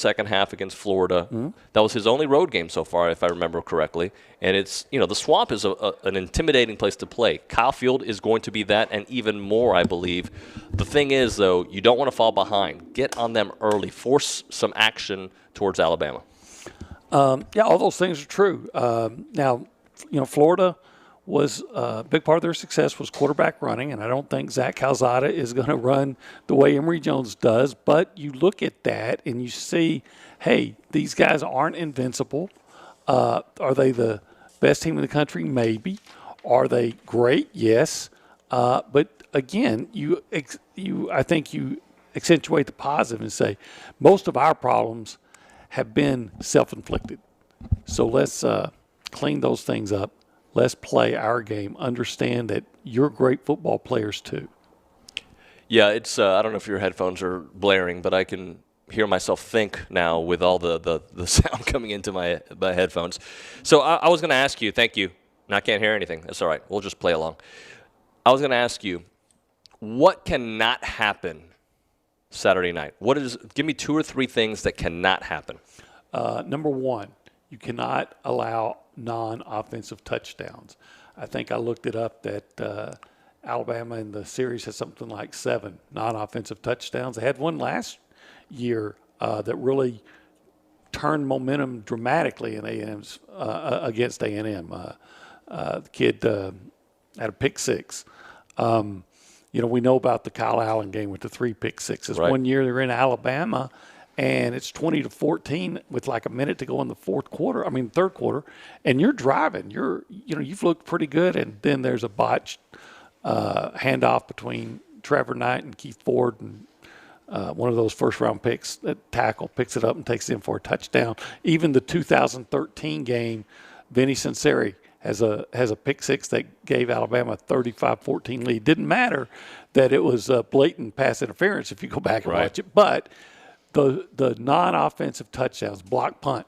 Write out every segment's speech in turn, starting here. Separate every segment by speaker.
Speaker 1: second half against Florida. That was his only road game so far, if I remember correctly. And it's, the Swamp is an intimidating place to play. Kyle Field is going to be that, and even more, I believe. The thing is, though, you don't want to fall behind. Get on them early. Force some action towards Alabama.
Speaker 2: Yeah, all those things are true. Now, Florida was a big part of their success was quarterback running, and I don't think Zach Calzada is going to run the way Emory Jones does. But you look at that and you see, hey, these guys aren't invincible. Are they the best team in the country? Maybe. Are they great? Yes. But again, I think you accentuate the positive and say most of our problems have been self-inflicted. So let's clean those things up. Let's play our game. Understand that you're great football players too.
Speaker 1: Yeah, it's. I don't know if your headphones are blaring, but I can hear myself think now with all the sound coming into my headphones. So I was going to ask you. Thank you. And I can't hear anything. That's all right. We'll just play along. I was going to ask you, what cannot happen Saturday night? Give me 2 or 3 things that cannot happen.
Speaker 2: Number one, you cannot allow non-offensive touchdowns. I think I looked it up that Alabama in the series has something like 7 non-offensive touchdowns. They had one last year that really turned momentum dramatically in A&M's against A&M. The kid had a pick 6. We know about the Kyle Allen game with the 3 pick 6s.
Speaker 1: Right.
Speaker 2: One year they're in Alabama, and it's 20-14 with like a minute to go in the third quarter, and you're driving. You've looked pretty good, and then there's a botched handoff between Trevor Knight and Keith Ford, and one of those first-round picks, that tackle picks it up and takes it in for a touchdown. Even the 2013 game, Vinny Cinceri has a pick 6 that gave Alabama a 35-14 lead. Didn't matter that it was blatant pass interference if you go back and watch it, but the non-offensive touchdowns, block punt,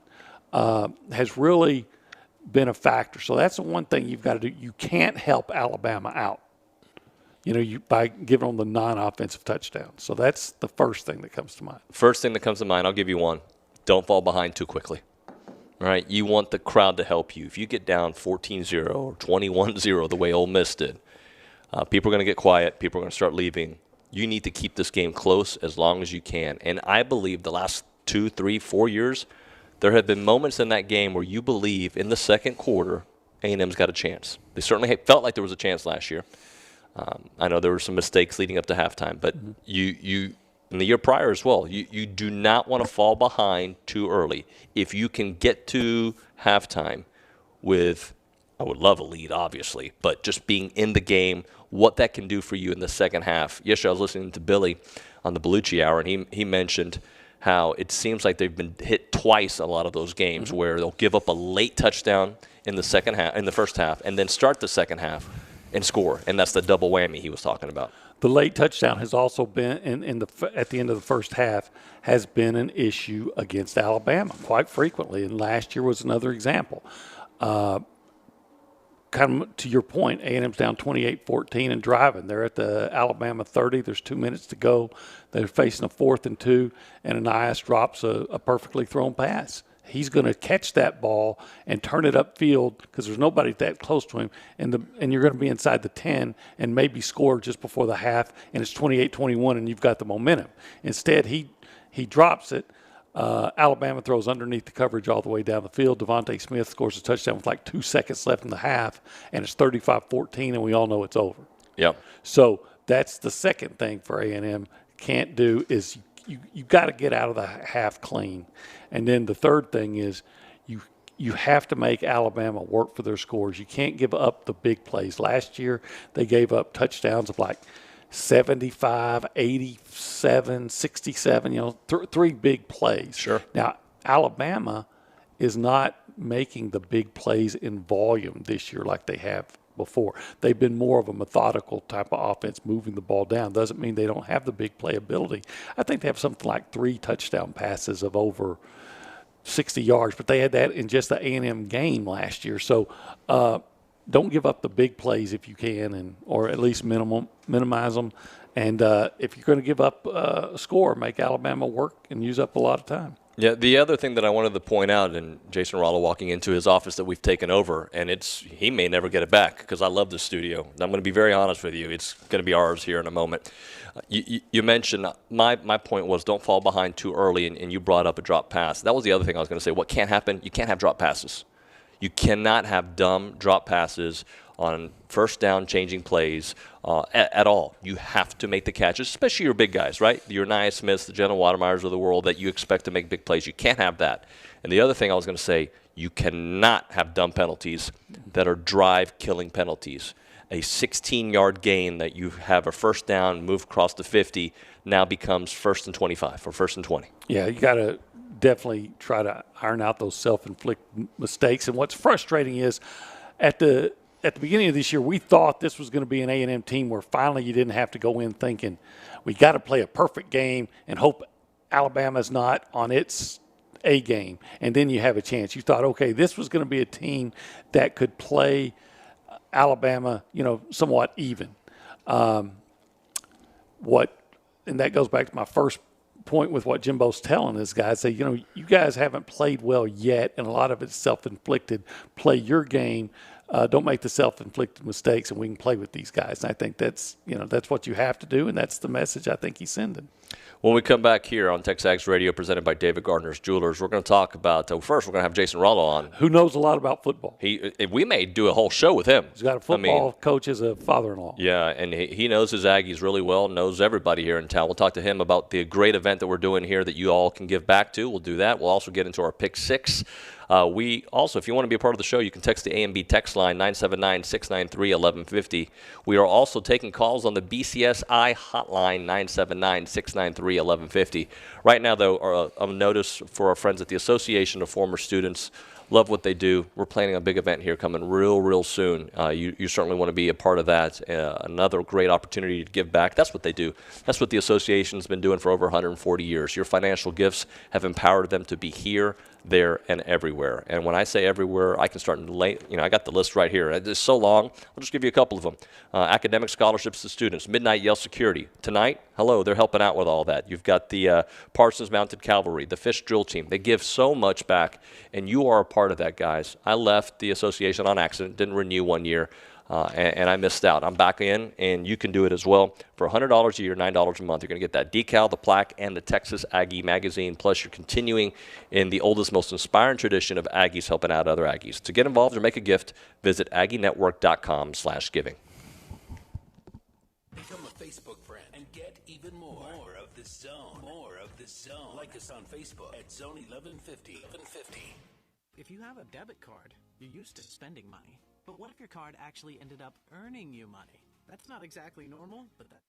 Speaker 2: has really been a factor. So that's the one thing you've got to do. You can't help Alabama out, by giving them the non-offensive touchdowns. So that's the first thing that comes to mind.
Speaker 1: First thing that comes to mind, I'll give you one. Don't fall behind too quickly. All right, you want the crowd to help you. If you get down 14-0 or 21-0 the way Ole Miss did, people are going to get quiet. People are going to start leaving. You need to keep this game close as long as you can. And I believe the last 2, 3, 4 years, there have been moments in that game where you believe in the second quarter A&M's got a chance. They certainly felt like there was a chance last year. I know there were some mistakes leading up to halftime, but you in the year prior as well, you do not want to fall behind too early. If you can get to halftime with, I would love a lead, obviously, but just being in the game, what that can do for you in the second half. Yesterday I was listening to Billy on the Liucci Hour, and he mentioned how it seems like they've been hit twice a lot of those games where they'll give up a late touchdown in the first half, and then start the second half and score, and that's the double whammy he was talking about.
Speaker 2: The late touchdown has also been at the end of the first half has been an issue against Alabama quite frequently, and last year was another example. Kind of to your point, A&M's down 28-14 and driving. They're at the Alabama 30. There's 2 minutes to go. They're facing a 4th and 2, and Anias drops a perfectly thrown pass. He's going to catch that ball and turn it upfield because there's nobody that close to him, and you're going to be inside the 10 and maybe score just before the half, and it's 28-21, and you've got the momentum. Instead, he drops it. Alabama throws underneath the coverage all the way down the field. Devontae Smith scores a touchdown with like 2 seconds left in the half, and it's 35-14, and we all know it's over.
Speaker 1: Yep.
Speaker 2: So that's the second thing for A&M can't do is you got to get out of the half clean. And then the third thing is you have to make Alabama work for their scores. You can't give up the big plays. Last year they gave up touchdowns of like 75, 87, 67, 3 big plays.
Speaker 1: Sure.
Speaker 2: Now, Alabama is not making the big plays in volume this year like they have before. They've been more of a methodical type of offense, moving the ball down. Doesn't mean they don't have the big play ability. I think they have something like 3 touchdown passes of over 60 yards, but they had that in just the A&M game last year. So don't give up the big plays if you can, or at least minimize them. And if you're going to give up a score, make Alabama work and use up a lot of time.
Speaker 1: Yeah, the other thing that I wanted to point out, and Jason Rallo walking into his office that we've taken over, and he may never get it back because I love this studio. I'm going to be very honest with you. It's going to be ours here in a moment. You mentioned, my point was don't fall behind too early, and you brought up a drop pass. That was the other thing I was going to say. What can't happen? You can't have drop passes. You cannot have dumb drop passes on first down changing plays at all. You have to make the catches, especially your big guys, right? Your Nia Smiths, the Jenna Watermeyers of the world that you expect to make big plays. You can't have that. And the other thing I was going to say, you cannot have dumb penalties that are drive-killing penalties. A 16-yard gain that you have a first down, move across the 50, now becomes 1st and 25 or 1st and 20.
Speaker 2: Yeah, you got to definitely try to iron out those self-inflicted mistakes. And what's frustrating is at the beginning of this year, we thought this was going to be an A&M team where finally you didn't have to go in thinking we got to play a perfect game and hope Alabama's not on its A game, and then you have a chance. You thought, okay, this was going to be a team that could play Alabama, somewhat even. And that goes back to my first point with what Jimbo's telling us guys. Say, you guys haven't played well yet, and a lot of it's self-inflicted. Play your game. Don't make the self-inflicted mistakes, and we can play with these guys. And I think that's what you have to do, and that's the message I think he's sending.
Speaker 1: When we come back here on TexAgs Radio, presented by David Gardner's Jewelers, we're going to talk about, first we're going to have Jason Rallo on.
Speaker 2: Who knows a lot about football.
Speaker 1: We may do a whole show with him.
Speaker 2: He's got a football coach as a father-in-law.
Speaker 1: Yeah, and he knows his Aggies really well, knows everybody here in town. We'll talk to him about the great event that we're doing here that you all can give back to. We'll do that. We'll also get into our Pick 6. We also, if you want to be a part of the show, you can text the A&B text line 979-693-1150. We are also taking calls on the BCSI hotline 979-693-1150. Right now, though, a notice for our friends at the Association of Former Students. Love what they do. We're planning a big event here coming real soon. You certainly want to be a part of that. Another great opportunity to give back. That's what they do. That's what the association's been doing for over 140 years. Your financial gifts have empowered them to be here, there, and everywhere. And when I say everywhere, I can start I got the list right here. It's so long. I'll just give you a couple of them. Academic scholarships to students. Midnight Yell Security. Tonight, hello, they're helping out with all that. You've got the Parsons Mounted Cavalry, the Fish Drill Team. They give so much back, and you are a part of that, guys. I left the association on accident, didn't renew 1 year. And I missed out. I'm back in, and you can do it as well. For $100 a year, $9 a month, you're going to get that decal, the plaque, and the Texas Aggie magazine. Plus, you're continuing in the oldest, most inspiring tradition of Aggies helping out other Aggies. To get involved or make a gift, visit aggienetwork.com/giving.
Speaker 3: Become a Facebook friend and get even more. More of the zone. More of the zone. Like us on Facebook at Zone 1150.
Speaker 4: If you have a debit card, you're used to spending money. But what if your card actually ended up earning you money? That's not exactly normal, but that...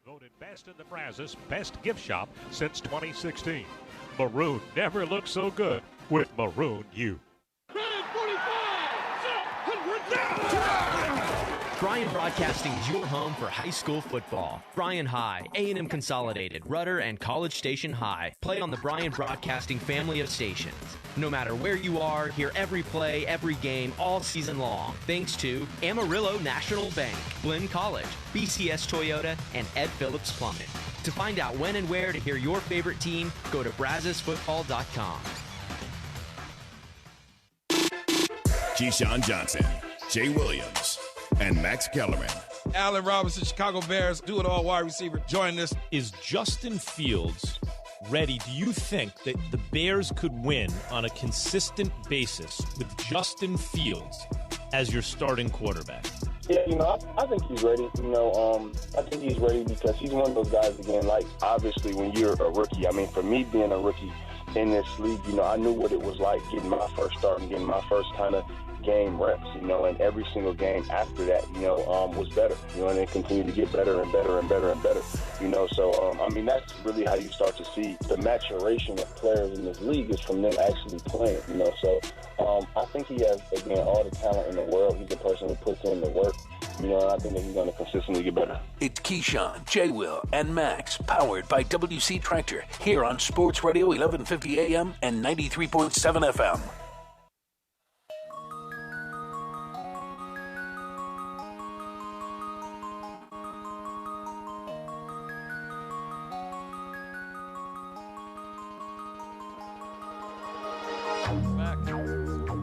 Speaker 5: Voted best in the Brazos, best gift shop since 2016. Maroon never looked so good with Maroon U.
Speaker 6: Bryan Broadcasting is your home for high school football. Bryan High, A&M Consolidated, Rudder, and College Station High play on the Bryan Broadcasting family of stations. No matter where you are, hear every play, every game, all season long. Thanks to Amarillo National Bank, Glenn College, BCS Toyota, and Ed Phillips Plumbing. To find out when and where to hear your favorite team, go to brazosfootball.com.
Speaker 7: Keyshawn Johnson, Jay Williams, and Max Kellerman.
Speaker 8: Allen Robinson, Chicago Bears, do-it-all wide receiver, join us.
Speaker 5: Is Justin Fields ready? Do you think that the Bears could win on a consistent basis with Justin Fields as your starting quarterback?
Speaker 9: Yeah, I think he's ready. I think he's ready because he's one of those guys, again, like, obviously, when you're a rookie. I mean, for me being a rookie in this league, I knew what it was like getting my first start and getting my first kind of game reps, and every single game after that, was better, and it continued to get better and better and better and better, so, that's really how you start to see the maturation of players in this league is from them actually playing, so I think he has, again, all the talent in the world. He's the person who puts in the work, and I think that he's going to consistently get better.
Speaker 3: It's Keyshawn, J. Will, and Max, powered by WC Tractor, here on Sports Radio 1150 AM and 93.7 FM.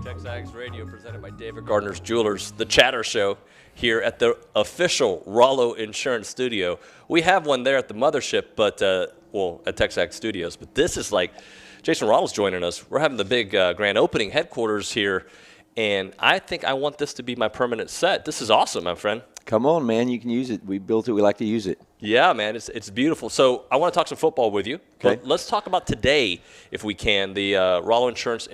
Speaker 1: TexAgs Radio, presented by David Gardner's Jewelers, the Chatter Show here at the official Rallo Insurance Studio. We have one there at the mothership, but at TexAgs Studios. But this is like Jason Rallo's joining us. We're having the big grand opening headquarters here, and I think I want this to be my permanent set. This is awesome, my friend.
Speaker 10: Come on, man. You can use it. We built it. We like to use it.
Speaker 1: Yeah, man. It's beautiful. So I want to talk some football with you.
Speaker 10: Okay.
Speaker 1: Let's talk about today, if we can, the Rallo Insurance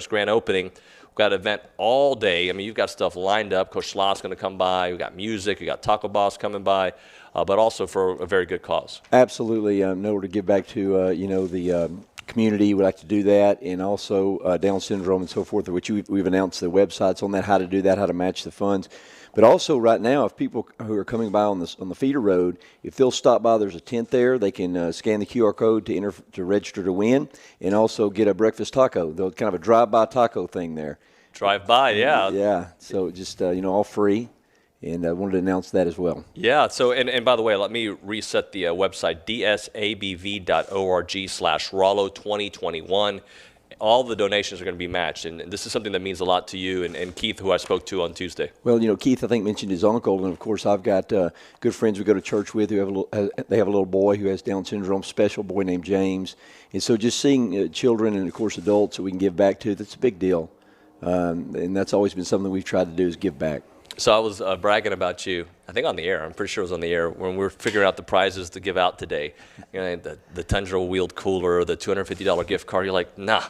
Speaker 1: grand opening. We've got an event all day. I mean, you've got stuff lined up. Coach Schlot's going to come by. We've got music. We've got Taco Boss coming by, but also for a very good cause.
Speaker 10: Absolutely. In order to give back to, the community, we like to do that, and also Down syndrome and so forth, which we've announced the websites on that, how to do that, how to match the funds. But also right now, if people who are coming by on the feeder road, if they'll stop by, there's a tent there. They can scan the QR code to register to win, and also get a breakfast taco. They'll kind of a drive-by taco thing there.
Speaker 1: Drive by, yeah.
Speaker 10: Yeah. So just all free, and I wanted to announce that as well.
Speaker 1: Yeah. So and by the way, let me reset the website, dsabv.org/Rallo2021. All the donations are going to be matched, and this is something that means a lot to you and Keith, who I spoke to on Tuesday.
Speaker 10: Well, Keith, I think, mentioned his uncle, and of course I've got good friends we go to church with who they have a little boy who has Down syndrome, special boy named James, and so just seeing children and of course adults that we can give back to, that's a big deal, and that's always been something we've tried to do is give back.
Speaker 1: So I was bragging about you, I think on the air. I'm pretty sure it was on the air when we were figuring out the prizes to give out today. The Tundra wheeled cooler, the $250 gift card. You're like, nah.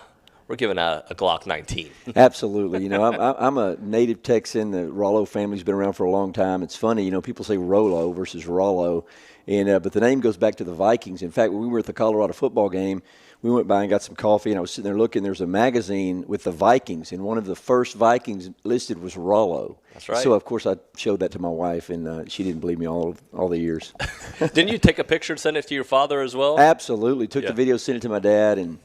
Speaker 1: We're giving out a Glock 19.
Speaker 10: Absolutely. I'm a native Texan. The Rallo family's been around for a long time. It's funny, people say Rolo versus Rallo, but the name goes back to the Vikings. In fact, when we were at the Colorado football game, we went by and got some coffee, and I was sitting there looking. There's a magazine with the Vikings, and one of the first Vikings listed was Rallo.
Speaker 1: That's right.
Speaker 10: So, of course, I showed that to my wife, and she didn't believe me all the years.
Speaker 1: Didn't you take a picture and send it to your father as well?
Speaker 10: Absolutely. Took the video, sent it to my dad, and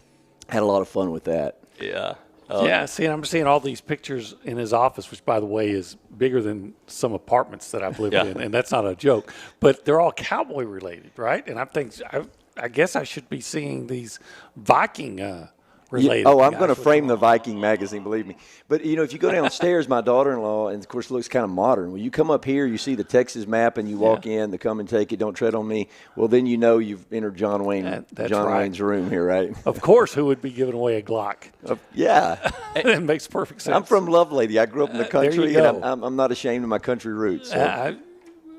Speaker 10: had a lot of fun with that.
Speaker 1: Yeah.
Speaker 2: I'm seeing all these pictures in his office, which, by the way, is bigger than some apartments that I've lived in, and that's not a joke. But they're all cowboy related, right? And I guess I should be seeing these Viking related.
Speaker 10: I'm going to frame the Viking magazine, believe me. But, if you go downstairs, my daughter-in-law, and, of course, looks kind of modern. When you come up here, you see the Texas map, and you walk in, the come and take it, don't tread on me. Well, then you've entered John Wayne's room here, right?
Speaker 2: Of course, who would be giving away a Glock?
Speaker 10: Yeah.
Speaker 2: It makes perfect sense.
Speaker 10: I'm from Lovelady. I grew up in the country, and I'm not ashamed of my country roots. So.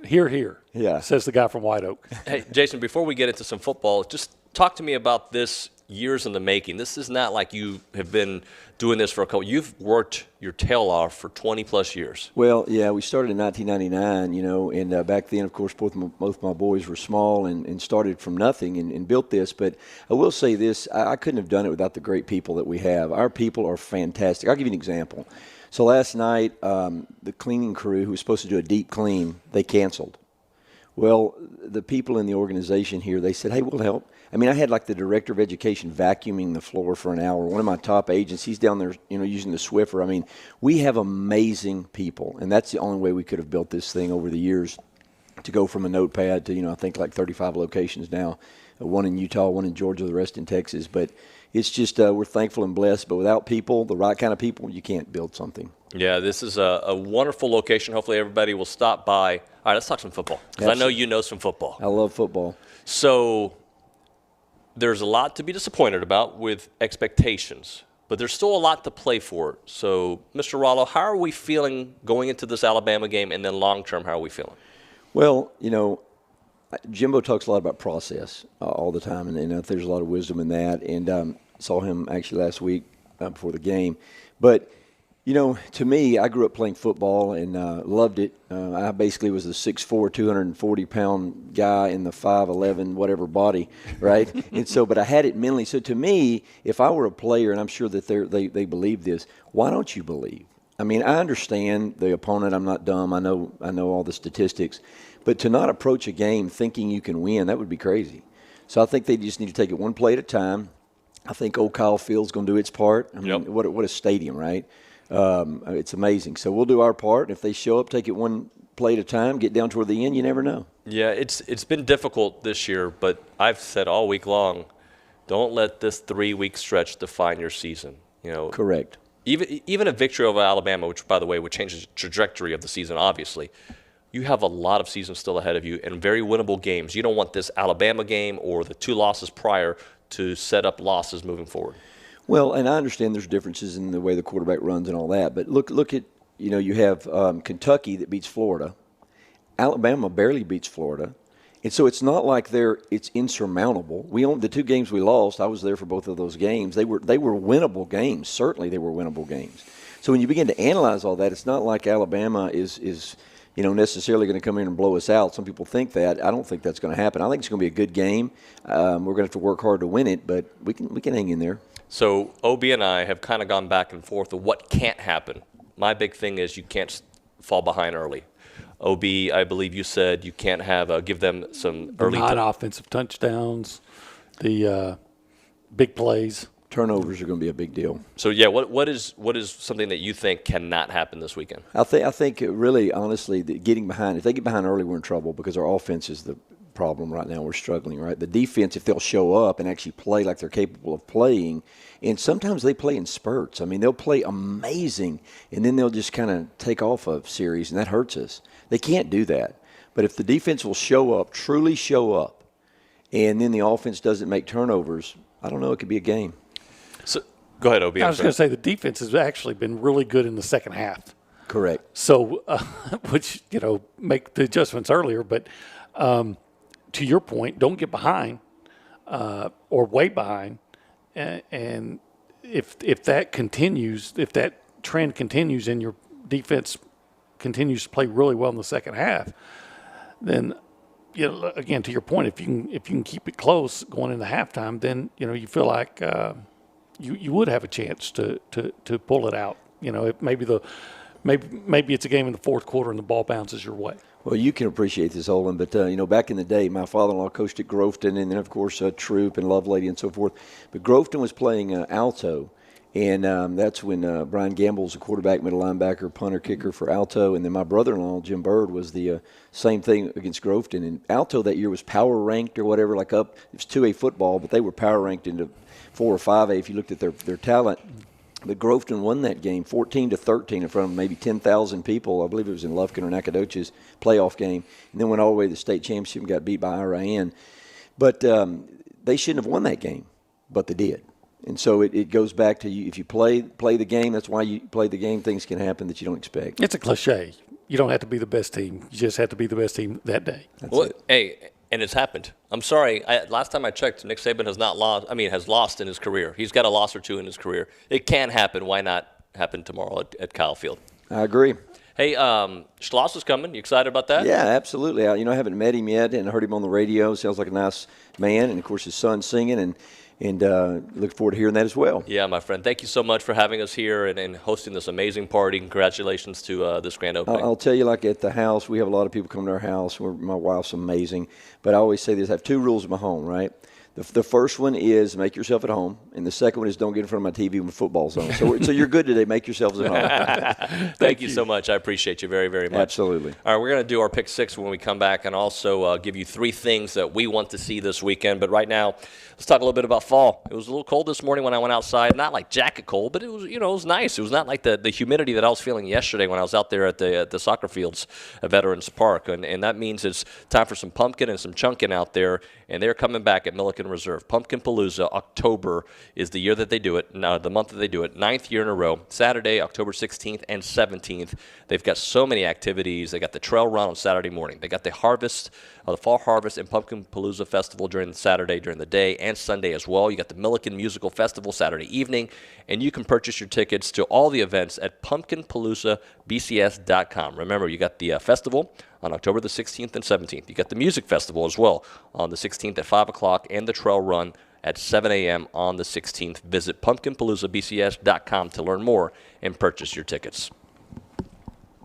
Speaker 2: Here.
Speaker 10: Yeah.
Speaker 2: Says the guy from White Oak.
Speaker 1: Hey, Jason, before we get into some football, just talk to me about this years in the making. This is not like you have been doing this for a couple. You've worked your tail off for 20-plus years.
Speaker 10: Well, yeah, we started in 1999, and back then, of course, both my boys were small and started from nothing and built this. But I will say this, I couldn't have done it without the great people that we have. Our people are fantastic. I'll give you an example. So last night, the cleaning crew who was supposed to do a deep clean, they canceled. Well, the people in the organization here, they said, hey, we'll help. I mean, I had like the director of education vacuuming the floor for an hour. One of my top agents, he's down there, using the Swiffer. I mean, we have amazing people, and that's the only way we could have built this thing over the years. to go from a notepad to, I think like 35 locations now, one in Utah, one in Georgia, the rest in Texas. But it's just we're thankful and blessed. But without people, the right kind of people, you can't build something.
Speaker 1: Yeah, this is a wonderful location. Hopefully everybody will stop by. All right, let's talk some football, because I know you know some football.
Speaker 10: I love football.
Speaker 1: So there's a lot to be disappointed about with expectations, but there's still a lot to play for. So, Mr. Rallo, how are we feeling going into this Alabama game, and then long-term, how are we feeling?
Speaker 10: Well, Jimbo talks a lot about process all the time, and there's a lot of wisdom in that. And saw him actually last week before the game. But, to me, I grew up playing football and loved it. I basically was the 6'4", 240-pound guy in the 5'11", whatever body, right? And so, but I had it mentally. So to me, if I were a player, and I'm sure that they believe this, why don't you believe? I mean, I understand the opponent. I'm not dumb. I know all the statistics. But to not approach a game thinking you can win, that would be crazy. So I think they just need to take it one play at a time. I think old Kyle Field's going to do its part. I mean, what a stadium, right? It's amazing. So we'll do our part. If they show up, take it one play at a time, get down toward the end, you never know.
Speaker 1: Yeah, it's been difficult this year, but I've said all week long, don't let this 3-week stretch define your season.
Speaker 10: Correct.
Speaker 1: Even a victory over Alabama, which, by the way, would change the trajectory of the season, obviously, you have a lot of seasons still ahead of you and very winnable games. You don't want this Alabama game or the 2 losses prior to set up losses moving forward.
Speaker 10: Well, and I understand there's differences in the way the quarterback runs and all that, but look at, you have Kentucky that beats Florida. Alabama barely beats Florida. And so it's not like it's insurmountable. The 2 games we lost, I was there for both of those games. They were winnable games. Certainly they were winnable games. So when you begin to analyze all that, it's not like Alabama is necessarily going to come in and blow us out. Some people think that. I don't think that's going to happen. I think it's going to be a good game. We're going to have to work hard to win it, but we can hang in there.
Speaker 1: So OB and I have kind of gone back and forth of what can't happen. My big thing is you can't fall behind early. OB, I believe you said you can't give them some early
Speaker 2: non-offensive touchdowns, the big plays.
Speaker 10: Turnovers are going to be a big deal.
Speaker 1: So yeah, what is something that you think cannot happen this weekend?
Speaker 10: I think really, honestly, getting behind. If they get behind early, we're in trouble because our offense is the problem right now. We're struggling, right? The defense, if they'll show up and actually play like they're capable of playing, and sometimes they play in spurts. I mean, they'll play amazing, and then they'll just kind of take off a series, and that hurts us. They can't do that. But if the defense will show up, truly show up, and then the offense doesn't make turnovers, I don't know, it could be a game.
Speaker 1: So go ahead, OB.
Speaker 2: I was going to say the defense has actually been really good in the second half.
Speaker 10: Correct.
Speaker 2: So, which, make the adjustments earlier, but to your point, don't get behind or way behind. And if that continues, if that trend continues and your defense continues to play really well in the second half, then, again, to your point, if you can keep it close going into halftime, then, you feel like you would have a chance to pull it out. Maybe it's a game in the fourth quarter and the ball bounces your way.
Speaker 10: Well, you can appreciate this, Olin, but, back in the day, my father-in-law coached at Groveton and then, of course, Troop and Lovelady and so forth. But Groveton was playing Alto, and that's when Brian Gamble was a quarterback, middle linebacker, punter, kicker for Alto. And then my brother-in-law, Jim Bird, was the same thing against Groveton. And Alto that year was power ranked or whatever, it was 2A football, but they were power ranked into 4 or 5A if you looked at their talent. But Groveton won that game 14-13 in front of maybe 10,000 people. I believe it was in Lufkin or Nacogdoches playoff game. And then went all the way to the state championship and got beat by Iran. But they shouldn't have won that game, but they did. And so it goes back to you. If you play the game, that's why you play the game. Things can happen that you don't expect.
Speaker 2: It's a cliche. You don't have to be the best team. You just have to be the best team that day.
Speaker 10: That's it.
Speaker 1: Hey, and it's happened. I'm sorry. Last time I checked, Nick Saban has lost in his career. He's got a loss or 2 in his career. It can happen. Why not happen tomorrow at Kyle Field?
Speaker 10: I agree.
Speaker 1: Hey, Schloss is coming. You excited about that?
Speaker 10: Yeah, absolutely. I haven't met him yet and heard him on the radio. Sounds like a nice man. And, of course, his son's singing and look forward to hearing that as well.
Speaker 1: Yeah, my friend. Thank you so much for having us here and hosting this amazing party. Congratulations to this grand opening.
Speaker 10: I'll tell you, like at the house, we have a lot of people come to our house. My wife's amazing. But I always say this. I have 2 rules in my home, right? The first one is make yourself at home, and the second one is don't get in front of my TV when football's on. So you're good today. Make yourselves at home.
Speaker 1: Thank you so much. I appreciate you very, very much.
Speaker 10: Absolutely.
Speaker 1: All right, we're going to do our pick six when we come back, and also give you 3 things that we want to see this weekend. But right now, let's talk a little bit about fall. It was a little cold this morning when I went outside. Not like jacket cold, but it was, it was nice. It was not like the humidity that I was feeling yesterday when I was out there at the soccer fields at Veterans Park. And that means it's time for some pumpkin and some chunkin out there. And they're coming back at Milliken Reserve. Pumpkin Palooza, October is the year that they do it, the month that they do it, 9th year in a row. Saturday, October 16th and 17th. They've got so many activities. They got the trail run on Saturday morning. They got the harvest, the fall harvest and Pumpkin Palooza Festival during Saturday, during the day, and Sunday as well. You got the Milliken Musical Festival Saturday evening, and you can purchase your tickets to all the events at pumpkinpaloozabcs.com. Remember, you got the festival on October the 16th and 17th. You got the music festival as well on the 16th at 5 o'clock and the trail run at 7 a.m. on the 16th. Visit pumpkinpaloozabcs.com to learn more and purchase your tickets.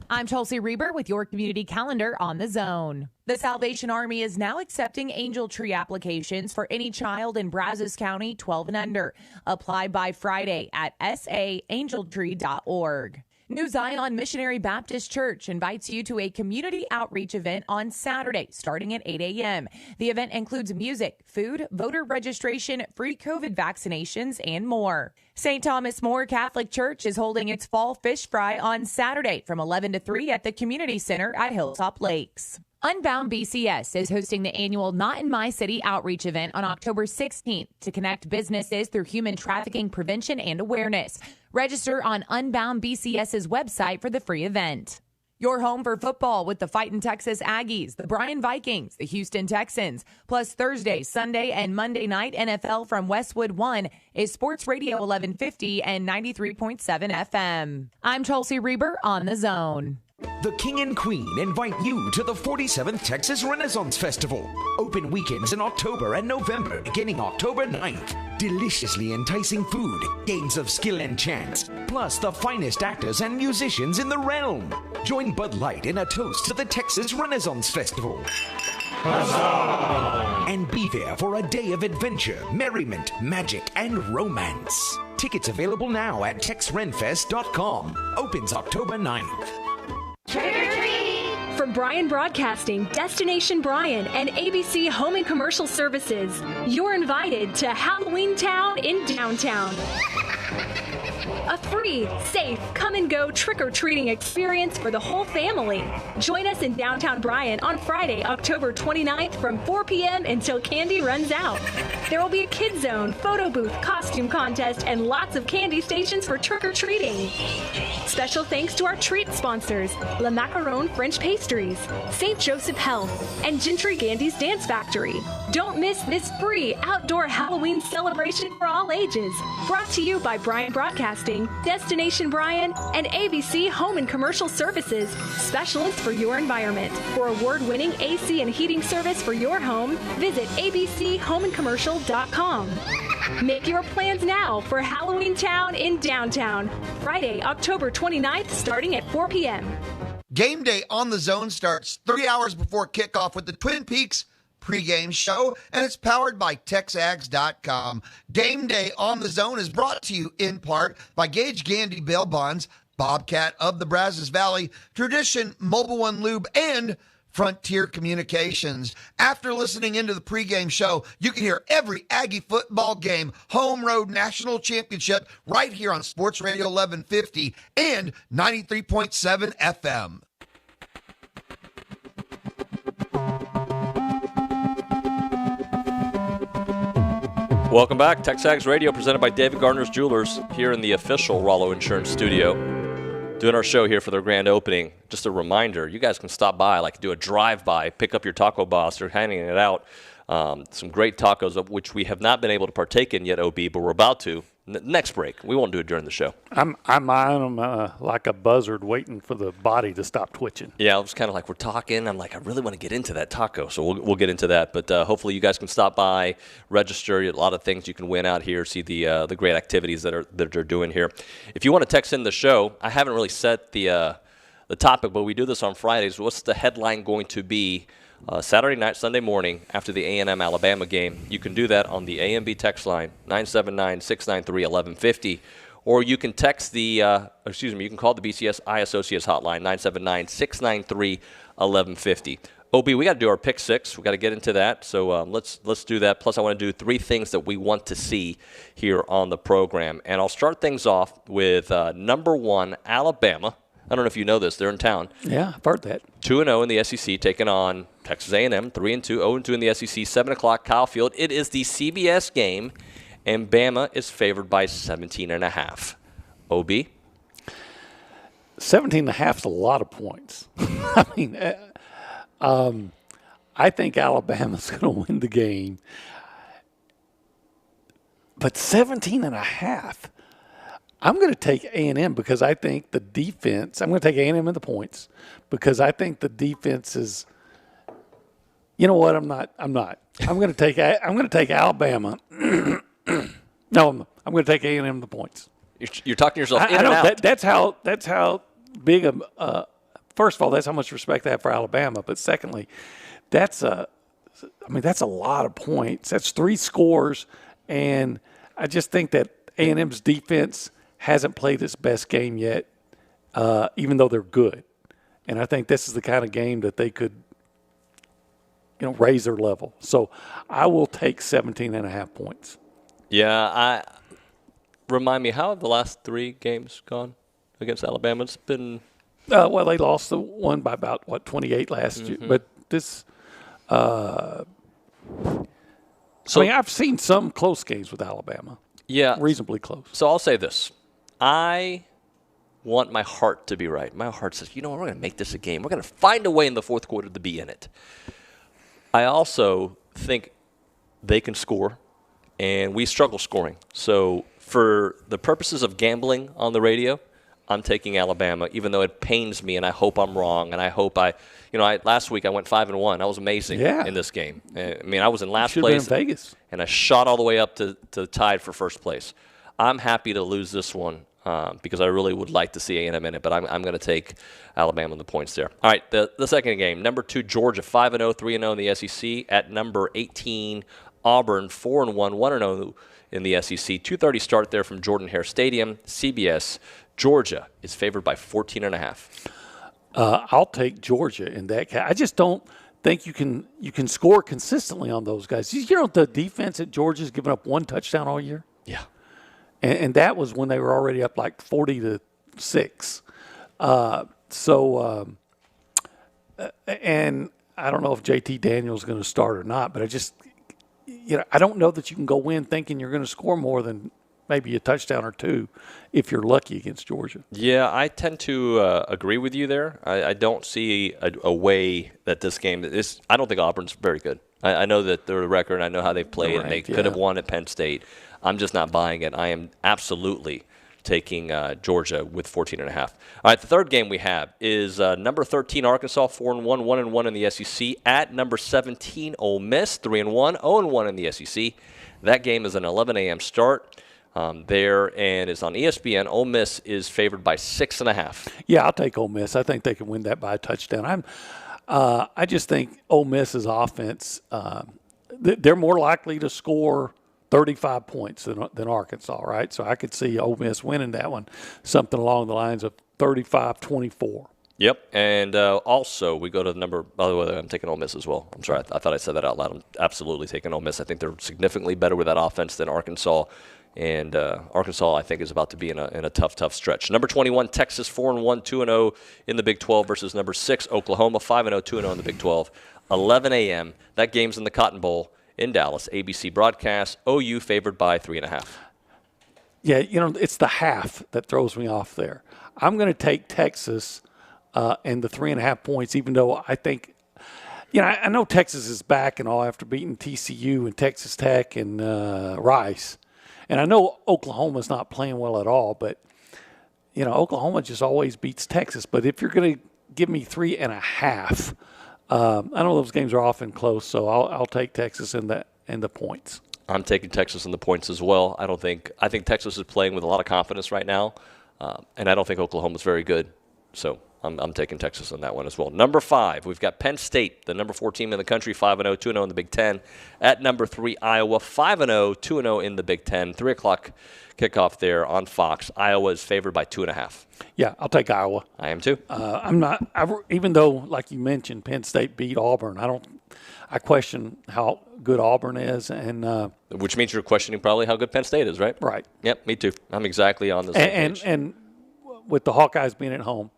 Speaker 11: I'm Chelsea Reber with your community calendar on The Zone. The Salvation Army is now accepting Angel Tree applications for any child in Brazos County 12 and under. Apply by Friday at saangeltree.org. New Zion Missionary Baptist Church invites you to a community outreach event on Saturday starting at 8 a.m. The event includes music, food, voter registration, free COVID vaccinations, and more. St. Thomas More Catholic Church is holding its fall fish fry on Saturday from 11 to 3 at the Community Center at Hilltop Lakes. Unbound BCS is hosting the annual Not in My City outreach event on October 16th to connect businesses through human trafficking prevention and awareness. Register on Unbound BCS's website for the free event. Your home for football with the Fightin' Texas Aggies, the Bryan Vikings, the Houston Texans, plus Thursday, Sunday, and Monday night NFL from Westwood One is Sports Radio 1150 and 93.7 FM. I'm Chelsea Reber on The Zone.
Speaker 12: The King and Queen invite you to the 47th Texas Renaissance Festival. Open weekends in October and November, beginning October 9th. Deliciously enticing food, games of skill and chance, plus the finest actors and musicians in the realm. Join Bud Light in a toast to the Texas Renaissance Festival. Huzzah! And be there for a day of adventure, merriment, magic, and romance. Tickets available now at texrenfest.com. Opens October 9th.
Speaker 13: Trick or treat! From Bryan Broadcasting, Destination Bryan, and ABC Home and Commercial Services, you're invited to Halloween Town in downtown. A free, safe, come-and-go trick-or-treating experience for the whole family. Join us in downtown Bryan on Friday, October 29th from 4 p.m. until candy runs out. There will be a kids zone, photo booth, costume contest, and lots of candy stations for trick-or-treating. Special thanks to our treat sponsors, La Macaron French Pastries, St. Joseph Health, and Gentry Gandy's Dance Factory. Don't miss this free outdoor Halloween celebration for all ages. Brought to you by Bryan Broadcasting, Destination Bryan, and ABC Home and Commercial Services, specialists for your environment. For award-winning AC and heating service for your home, visit abchomeandcommercial.com. Make your plans now for Halloween Town in downtown, Friday, October 29th, starting at 4 p.m.
Speaker 14: Game day on The Zone starts 3 hours before kickoff with the Twin Peaks pregame show, and it's powered by TexAgs.com. Game day on The Zone is brought to you in part by Gage Gandy Bail Bonds, Bobcat of the Brazos Valley, Tradition, Mobile One Lube, and Frontier Communications. After listening into the pregame show, you can hear every Aggie football game, home road national championship, right here on Sports Radio 1150 and 93.7 FM.
Speaker 1: Welcome back. TexAgs Radio presented by David Gardner's Jewelers here in the official Rallo Insurance Studio. Doing our show here for their grand opening. Just a reminder, you guys can stop by, like do a drive-by, pick up your taco boss. They're handing it out. Some great tacos, of which we have not been able to partake in yet, OB, but we're about to. Next break. We won't do it during the show.
Speaker 2: I'm eyeing them like a buzzard waiting for the body to stop twitching.
Speaker 1: Yeah, I was kind of like, we're talking. I'm like, I really want to get into that taco, so we'll get into that. But hopefully you guys can stop by, register. A lot of things you can win out here, see the great activities that they're doing here. If you want to text in the show, I haven't really set the topic, but we do this on Fridays. What's the headline going to be Saturday night, Sunday morning after the A&M-Alabama game. You can do that on the A&B text line, 979-693-1150. Or you can text you can call the BCSI Associates hotline, 979-693-1150. OB, we got to do our pick six. We got to get into that. So let's do that. Plus, I want to do 3 things that we want to see here on the program. And I'll start things off with number 1, Alabama. I don't know if you know this. They're in town.
Speaker 2: Yeah, I've heard that.
Speaker 1: 2-0 in the SEC, taking on Texas A&M. 3-2, 0-2 in the SEC. 7 o'clock, Kyle Field. It is the CBS game, and Bama is favored by 17.5. OB?
Speaker 2: 17.5 is a lot of points. I mean, I think Alabama's going to win the game. But 17.5, I'm going to take A&M because I think the defense – I'm going to take A&M in the points because I think the defense is – you know what? I'm not. I'm going to take Alabama. No, I'm going to take A&M in the points.
Speaker 1: You're talking yourself in
Speaker 2: I know,
Speaker 1: and out.
Speaker 2: That's how big a first of all, that's how much respect I have for Alabama. But secondly, that's a lot of points. That's 3 scores, and I just think that A&M's defense hasn't played its best game yet, even though they're good. And I think this is the kind of game that they could, raise their level. So I will take 17.5 points.
Speaker 1: Yeah, remind me, how have the last 3 games gone against Alabama? It's been
Speaker 2: well, they lost the one by about 28 last year, but this. I've seen some close games with Alabama.
Speaker 1: Yeah,
Speaker 2: reasonably close.
Speaker 1: So I'll say this: I want my heart to be right. My heart says, we're going to make this a game. We're going to find a way in the fourth quarter to be in it. I also think they can score, and we struggle scoring. So for the purposes of gambling on the radio, I'm taking Alabama, even though it pains me, and I hope I'm wrong, and I hope last week I went 5-1. I was amazing in this game. I was in last place,
Speaker 2: been in Vegas,
Speaker 1: and I shot all the way up to tied for first place. I'm happy to lose this one because I really would like to see A&M in it, but I'm going to take Alabama in the points there. All right, the second game, number 2 Georgia, 5-0, 3-0 in the SEC. At number 18 Auburn, 4-1, 1-0 in the SEC. 2:30 start there from Jordan-Hare Stadium. CBS. Georgia is favored by 14.5.
Speaker 2: I'll take Georgia in that case. I just don't think you can score consistently on those guys. The defense at Georgia's given up 1 touchdown all year.
Speaker 1: Yeah,
Speaker 2: and that was when they were already up like 40-6. And I don't know if JT Daniels is going to start or not, but I just I don't know that you can go in thinking you're going to score more than maybe a touchdown or 2 if you're lucky against Georgia.
Speaker 1: Yeah, I tend to agree with you there. I don't see a way that this game is. I don't think Auburn's very good. I know that they're a record. I know how they've played, and they could have won at Penn State. I'm just not buying it. I am absolutely taking Georgia with 14.5. All right, the third game we have is number 13 Arkansas, 4-1, 1-1 in the SEC. At number 17 Ole Miss, 3-1, 0-1 in the SEC. That game is an 11 a.m. start. There, and it's on ESPN. Ole Miss is favored by 6.5.
Speaker 2: Yeah, I'll take Ole Miss. I think they can win that by a touchdown. I just think Ole Miss's offense, they're more likely to score 35 points than Arkansas, right? So I could see Ole Miss winning that one, something along the lines of 35-24.
Speaker 1: Yep, and also we go to the number. By the way, I'm taking Ole Miss as well. I'm sorry, I thought I said that out loud. I'm absolutely taking Ole Miss. I think they're significantly better with that offense than Arkansas. And Arkansas, I think, is about to be in a tough stretch. Number 21, Texas, 4-1, 2-0 in the Big 12 versus number 6, Oklahoma, 5-0, 2-0 in the Big 12. 11 a.m. That game's in the Cotton Bowl in Dallas. ABC broadcast. OU favored by 3.5.
Speaker 2: Yeah, it's the half that throws me off there. I'm going to take Texas and the 3.5 points, even though I think, I know Texas is back and all after beating TCU and Texas Tech and Rice. And I know Oklahoma's not playing well at all, but, Oklahoma just always beats Texas. But if you're going to give me 3.5, I know those games are often close, so I'll take Texas in the points.
Speaker 1: I'm taking Texas in the points as well. I think Texas is playing with a lot of confidence right now, and I don't think Oklahoma's very good. So I'm taking Texas on that one as well. Number 5, we've got Penn State, the number 4 team in the country, 5-0, 2-0 in the Big Ten. At number 3, Iowa, 5-0, 2-0 in the Big Ten. 3 o'clock kickoff there on Fox. Iowa is favored by 2.5.
Speaker 2: Yeah, I'll take Iowa.
Speaker 1: I am too.
Speaker 2: Even though, like you mentioned, Penn State beat Auburn. I question how good Auburn is, and
Speaker 1: which means you're questioning probably how good Penn State is, right?
Speaker 2: Right.
Speaker 1: Yep, me too. I'm exactly on the same page.
Speaker 2: And with the Hawkeyes being at home,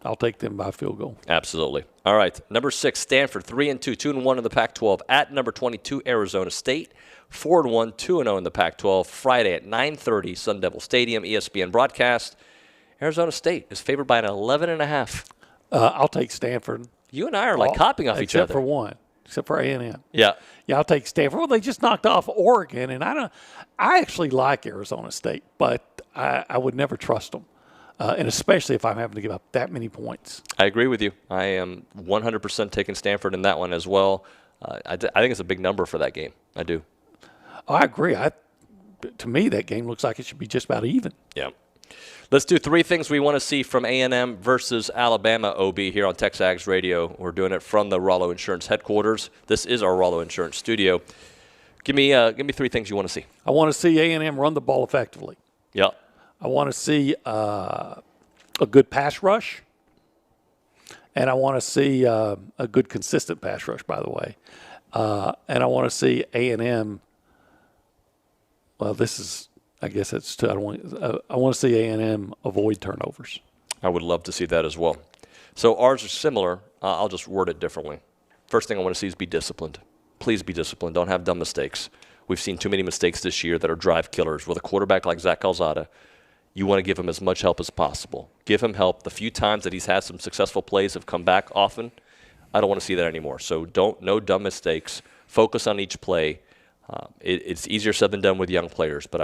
Speaker 2: I'll take them by field goal.
Speaker 1: Absolutely. All right, number 6, Stanford, 3-2, 2-1 in the Pac-12. At number 22, Arizona State, 4-1, 2-0 in the Pac-12. Friday at 9:30, Sun Devil Stadium, ESPN broadcast. Arizona State is favored by an 11.5.
Speaker 2: I'll take Stanford.
Speaker 1: You and I are like copying off each other.
Speaker 2: Except for one. Except for A&M.
Speaker 1: Yeah.
Speaker 2: Yeah, I'll take Stanford. Well, they just knocked off Oregon, and I actually like Arizona State, but I would never trust them, and especially if I'm having to give up that many points.
Speaker 1: I agree with you. I am 100% taking Stanford in that one as well. I think it's a big number for that game. I do.
Speaker 2: Oh, I agree. To me, that game looks like it should be just about even.
Speaker 1: Yeah. Let's do 3 things we want to see from A&M versus Alabama, OB, here on TexAgs Radio. We're doing it from the Rallo Insurance headquarters. This is our Rallo Insurance studio. Give me 3 things you want to see.
Speaker 2: I want to see A&M run the ball effectively.
Speaker 1: Yeah.
Speaker 2: I want to see a good pass rush, and I want to see a good consistent pass rush, by the way. And I want to see A&M. Well, I guess it's too. I want to see A&M avoid turnovers.
Speaker 1: I would love to see that as well. So ours are similar. I'll just word it differently. First thing I want to see is be disciplined. Please be disciplined. Don't have dumb mistakes. We've seen too many mistakes this year that are drive killers. With a quarterback like Zach Calzada, you want to give him as much help as possible. Give him help. The few times that he's had some successful plays have come back often. I don't want to see that anymore. So no dumb mistakes. Focus on each play. It's easier said than done with young players, but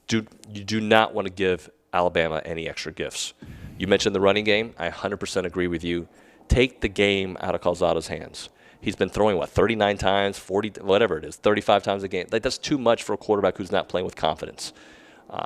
Speaker 1: you do not want to give Alabama any extra gifts. You mentioned the running game. I 100% agree with you. Take the game out of Calzada's hands. He's been throwing, 39 times, 40, whatever it is, 35 times a game. That's too much for a quarterback who's not playing with confidence.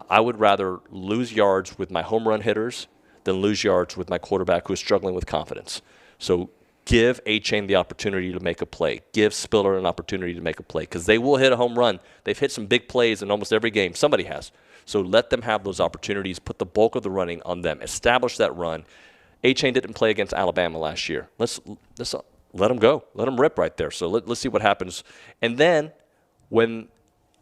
Speaker 1: I would rather lose yards with my home run hitters than lose yards with my quarterback who's struggling with confidence. So give A-Chain the opportunity to make a play. Give Spiller an opportunity to make a play because they will hit a home run. They've hit some big plays in almost every game. Somebody has. So let them have those opportunities. Put the bulk of the running on them. Establish that run. A-Chain didn't play against Alabama last year. Let's let them go. Let them rip right there. So let's see what happens. And then when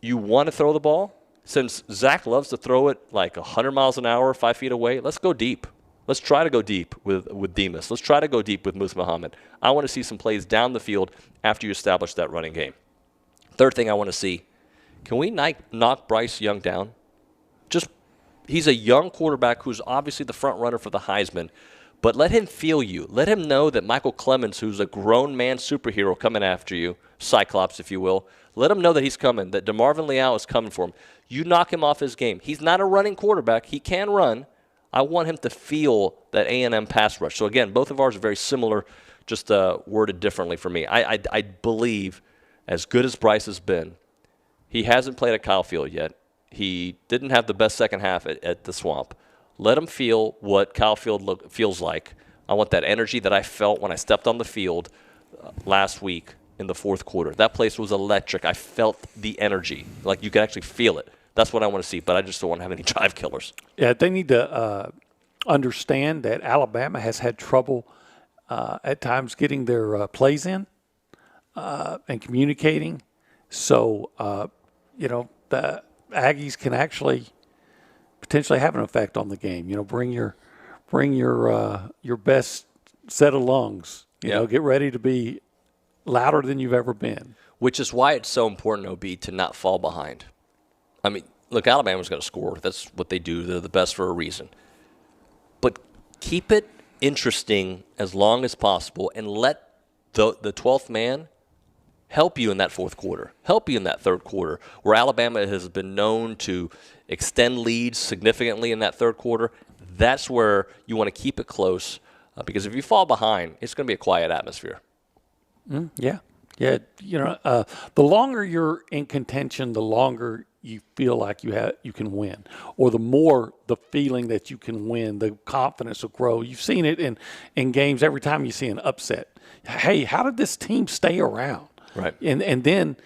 Speaker 1: you want to throw the ball, since Zach loves to throw it like 100 miles an hour, 5 feet away, let's go deep. Let's try to go deep with Demas. Let's try to go deep with Musa Muhammad. I want to see some plays down the field after you establish that running game. Third thing I want to see, can we knock Bryce Young down? He's a young quarterback who's obviously the front runner for the Heisman, but let him feel you. Let him know that Michael Clemens, who's a grown man superhero coming after you, Cyclops, if you will, let him know that he's coming, that DeMarvin Leal is coming for him. You knock him off his game. He's not a running quarterback. He can run. I want him to feel that A&M pass rush. So, again, both of ours are very similar, just worded differently for me. I believe, as good as Bryce has been, he hasn't played at Kyle Field yet. He didn't have the best second half at the Swamp. Let him feel what Kyle Field feels like. I want that energy that I felt when I stepped on the field last week in the fourth quarter. That place was electric. I felt the energy. Like you could actually feel it. That's what I want to see, but I just don't want to have any drive killers.
Speaker 2: Yeah, they need to understand that Alabama has had trouble at times getting their plays in and communicating. So, the Aggies can actually potentially have an effect on the game. Bring your best set of lungs. Get ready to be louder than you've ever been.
Speaker 1: Which is why it's so important, OB, to not fall behind. I mean, look, Alabama's going to score. That's what they do. They're the best for a reason. But keep it interesting as long as possible and let the 12th man help you in that fourth quarter, help you in that third quarter, where Alabama has been known to extend leads significantly in that third quarter. That's where you want to keep it close because if you fall behind, it's going to be a quiet atmosphere.
Speaker 2: Yeah. The longer you're in contention, the longer you feel like you can win, or the more the feeling that you can win, the confidence will grow. You've seen it in games every time you see an upset. Hey, how did this team stay around?
Speaker 1: Right.
Speaker 2: And then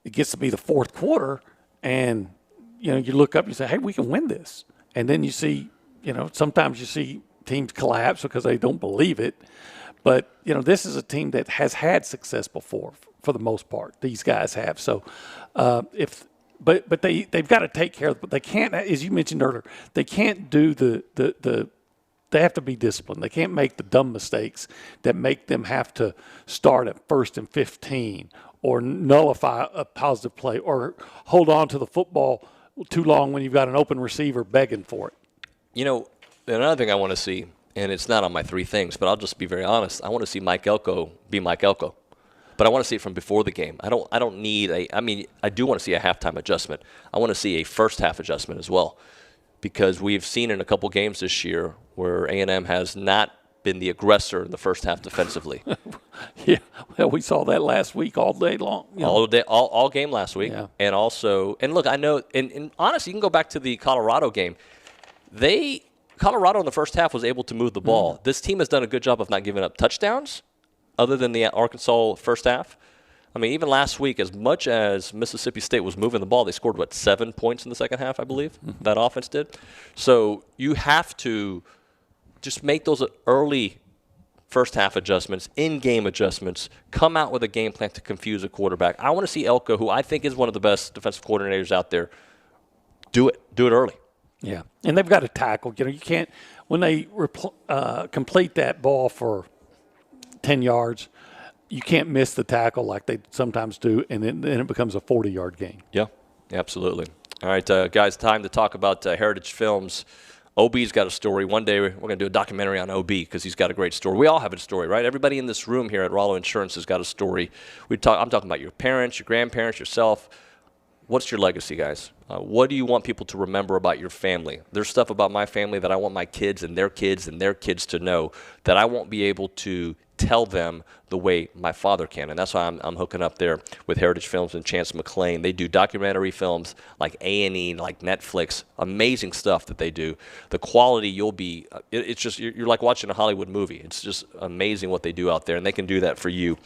Speaker 2: it gets to be the fourth quarter, and you look up and you say, hey, we can win this. And then you see, sometimes you see teams collapse because they don't believe it. But, this is a team that has had success before for the most part. These guys have. So but they've got to take care of it. But they can't, as you mentioned earlier, they can't do they have to be disciplined. They can't make the dumb mistakes that make them have to start at 1st and 15 or nullify a positive play or hold on to the football too long when you've got an open receiver begging for it.
Speaker 1: Another thing I want to see, and it's not on my 3 things, but I'll just be very honest. I want to see Mike Elko be Mike Elko. But I want to see it from before the game. I don't need I do want to see a halftime adjustment. I want to see a first half adjustment as well. Because we've seen in a couple games this year where A&M has not been the aggressor in the first half defensively.
Speaker 2: Yeah, well, we saw that last week all day long.
Speaker 1: All game last week. Yeah. And look, I know, and honestly, you can go back to the Colorado game. Colorado in the first half was able to move the ball. Mm-hmm. This team has done a good job of not giving up touchdowns other than the Arkansas first half. I mean, even last week, as much as Mississippi State was moving the ball, they scored, 7 points in the second half, I believe, that offense did. So you have to just make those early first half adjustments, in-game adjustments, come out with a game plan to confuse a quarterback. I want to see Elko, who I think is one of the best defensive coordinators out there, do it early.
Speaker 2: Yeah, and they've got to tackle. You can't – when they complete that ball for 10 yards – you can't miss the tackle like they sometimes do, and then it becomes a 40-yard gain.
Speaker 1: Yeah, absolutely. All right, guys, time to talk about Heritage Films. OB's got a story. One day we're going to do a documentary on OB because he's got a great story. We all have a story, right? Everybody in this room here at Rallo Insurance has got a story. I'm talking about your parents, your grandparents, yourself. What's your legacy, guys? What do you want people to remember about your family? There's stuff about my family that I want my kids and their kids and their kids to know that I won't be able to tell them the way my father can. And that's why I'm hooking up there with Heritage Films and Chance McClain. They do documentary films like A&E, like Netflix, amazing stuff that they do. The quality, it's just, you're like watching a Hollywood movie. It's just amazing what they do out there, and they can do that for you.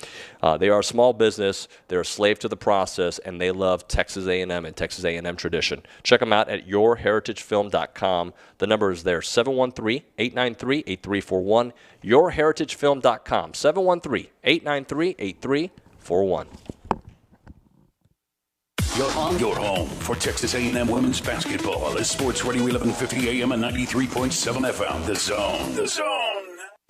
Speaker 1: They are a small business. They're a slave to the process, and they love Texas A&M and Texas A&M tradition. Check them out at yourheritagefilm.com. The number is there, 713-893-8341, yourheritagefilm.com, 713-893-8341.
Speaker 3: Your home for Texas A&M women's basketball is Sports Radio 1150 AM and 93.7 FM. The Zone. The Zone.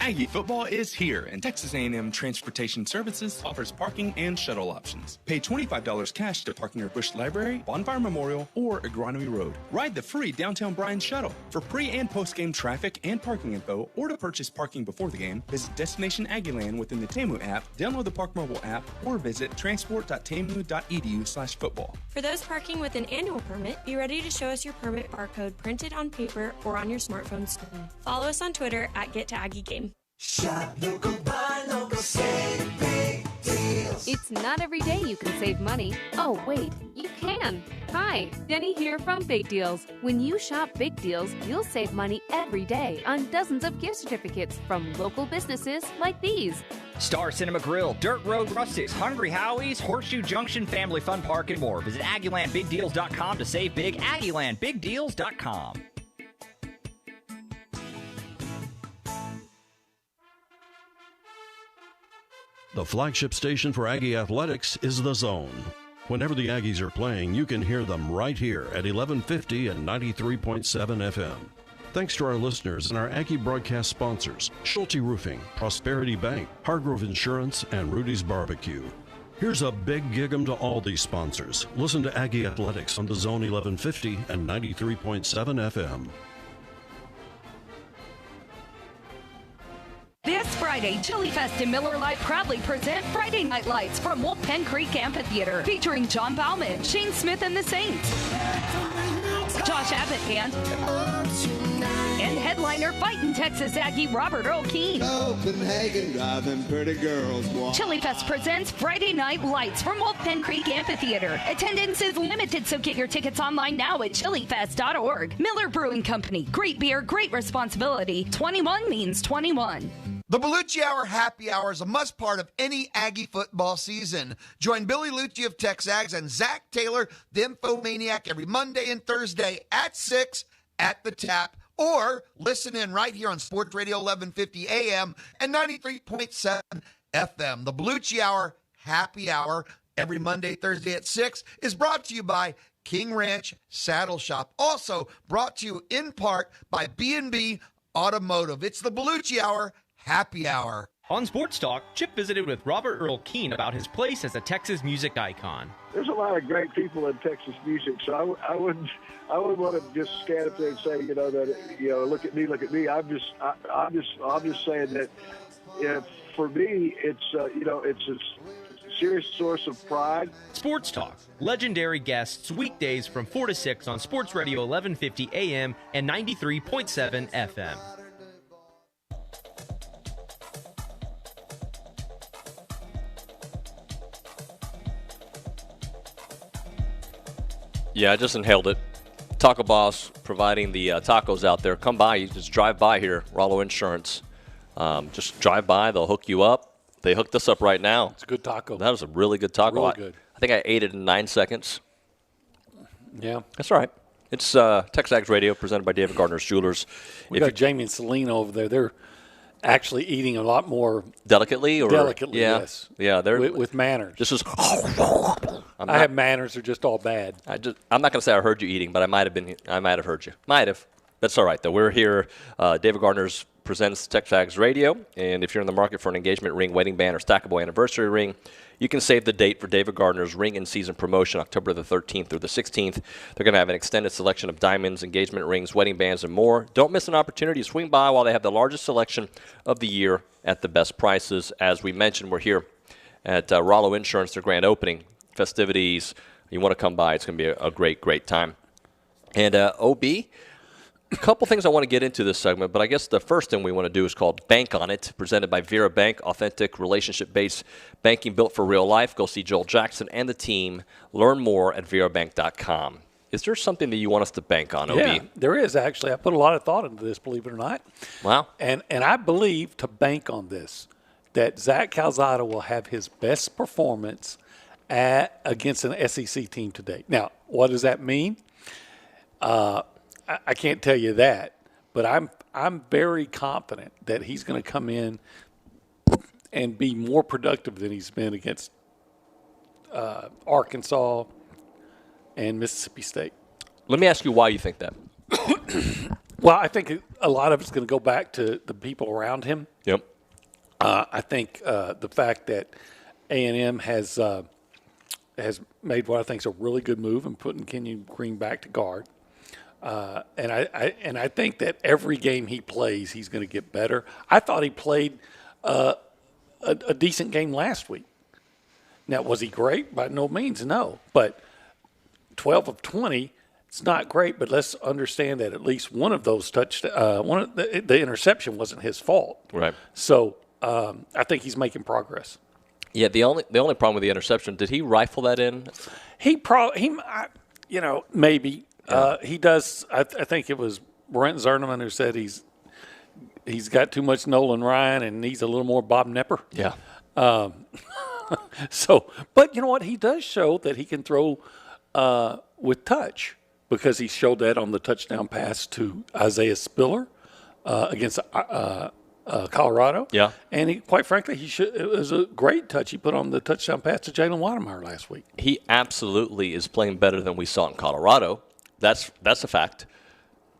Speaker 15: Aggie football is here, and Texas A&M Transportation Services offers parking and shuttle options. Pay $25 cash to park near Bush Library, Bonfire Memorial, or Agronomy Road. Ride the free Downtown Bryan shuttle. For pre- and post-game traffic and parking info, or to purchase parking before the game, visit Destination Aggieland within the TAMU app, download the Park Mobile app, or visit transport.tamu.edu/football.
Speaker 16: For those parking with an annual permit, be ready to show us your permit barcode printed on paper or on your smartphone screen. Follow us on Twitter at GetToAggieGame.
Speaker 17: Shop local, buy local, save big deals.
Speaker 18: It's not every day you can save money. Oh, wait, you can. Hi, Denny here from Big Deals. When you shop Big Deals, you'll save money every day on dozens of gift certificates from local businesses like these.
Speaker 19: Star Cinema Grill, Dirt Road Rustics, Hungry Howie's, Horseshoe Junction Family Fun Park, and more. Visit AggielandBigDeals.com to save big. AggielandBigDeals.com.
Speaker 20: The flagship station for Aggie Athletics is The Zone. Whenever the Aggies are playing, you can hear them right here at 1150 and 93.7 FM. Thanks to our listeners and our Aggie broadcast sponsors, Schulte Roofing, Prosperity Bank, Hargrove Insurance, and Rudy's Barbecue. Here's a big gig-em to all these sponsors. Listen to Aggie Athletics on The Zone 1150 and 93.7 FM.
Speaker 21: This Friday, Chili Fest and Miller Lite proudly present Friday Night Lights from Wolfpen Creek Amphitheater, featuring John Bauman, Shane Smith and the Saints, Josh Abbott Band, and headliner fighting Texas Aggie Robert Earl Keane.
Speaker 17: Copenhagen driving pretty girls walk.
Speaker 21: Chili Fest presents Friday Night Lights from Wolfpen Creek Amphitheater. Attendance is limited, so get your tickets online now at chilifest.org. Miller Brewing Company. Great beer, great responsibility. 21 means 21.
Speaker 14: The Liucci Hour Happy Hour is a must part of any Aggie football season. Join Billy Liucci of TexAgs and Zach Taylor, the Infomaniac, every Monday and Thursday at 6 at the Tap. Or listen in right here on Sports Radio 1150 AM and 93.7 FM. The Liucci Hour Happy Hour every Monday, Thursday at 6 is brought to you by King Ranch Saddle Shop. Also brought to you in part by B&B Automotive. It's the Liucci Hour Happy Hour.
Speaker 6: On Sports Talk, Chip visited with Robert Earl Keane about his place as a Texas music icon.
Speaker 4: There's a lot of great people in Texas music, so I wouldn't want to just stand up there and say, look at me. I'm just saying that for me, it's a serious source of pride.
Speaker 6: Sports Talk, legendary guests weekdays from 4 to 6 on Sports Radio 1150 AM and 93.7 FM.
Speaker 1: Yeah, I just inhaled it. Taco Boss providing the tacos out there. Come by. You just drive by here. Rallo Insurance. Just drive by. They'll hook you up. They hooked us up right now.
Speaker 2: It's a good taco.
Speaker 1: That was a really good taco.
Speaker 2: Really good.
Speaker 1: I think I ate it in 9 seconds.
Speaker 2: Yeah.
Speaker 1: That's all right. It's TexAgs Radio presented by David Gardner's Jewelers.
Speaker 2: We got Jamie and Selena over there. They're actually eating a lot more
Speaker 1: delicately,
Speaker 2: yes.
Speaker 1: Yeah, they're
Speaker 2: with manners.
Speaker 1: This is.
Speaker 2: I have manners; they're just all bad.
Speaker 1: I'm not going to say I heard you eating, but I might have heard you. Might have. That's all right though. We're here. David Gardner's presents TexAgs Radio, and if you're in the market for an engagement ring, wedding band, or stackable anniversary ring, you can save the date for David Gardner's ring and season promotion, October the 13th through the 16th. They're going to have an extended selection of diamonds, engagement rings, wedding bands, and more. Don't miss an opportunity to swing by while they have the largest selection of the year at the best prices. As we mentioned, we're here at Rallo Insurance, their grand opening festivities. You want to come by. It's going to be a great, great time. And OB, a couple things I want to get into this segment, but I guess the first thing we want to do is called Bank on It, presented by Vera Bank, authentic relationship-based banking built for real life. Go see Joel Jackson and the team. Learn more at verabank.com. Is there something that you want us to bank on, OB?
Speaker 2: Yeah, there is actually. I put a lot of thought into this, believe it or not.
Speaker 1: Wow.
Speaker 2: And I believe to bank on this, that Zach Calzada will have his best performance against an SEC team today. Now, what does that mean? I can't tell you that, but I'm very confident that he's going to come in and be more productive than he's been against Arkansas and Mississippi State.
Speaker 1: Let me ask you why you think that.
Speaker 2: Well, I think a lot of it's going to go back to the people around him.
Speaker 1: Yep.
Speaker 2: I think the fact that A&M has made what I think is a really good move in putting Kenyon Green back to guard. And I think that every game he plays, he's going to get better. I thought he played a decent game last week. Now, was he great? By no means, no. But 12 of 20, it's not great. But let's understand that at least one of those the interception wasn't his fault.
Speaker 1: Right.
Speaker 2: So I think he's making progress.
Speaker 1: Yeah. The only problem with the interception, did he rifle that in?
Speaker 2: Maybe. He does. I think it was Brent Zerneman who said he's got too much Nolan Ryan and needs a little more Bob Nepper.
Speaker 1: Yeah.
Speaker 2: But you know what? He does show that he can throw with touch, because he showed that on the touchdown pass to Isaiah Spiller against Colorado.
Speaker 1: Yeah.
Speaker 2: And quite frankly, it was a great touch he put on the touchdown pass to Jalen Watermeyer last week.
Speaker 1: He absolutely is playing better than we saw in Colorado. That's a fact.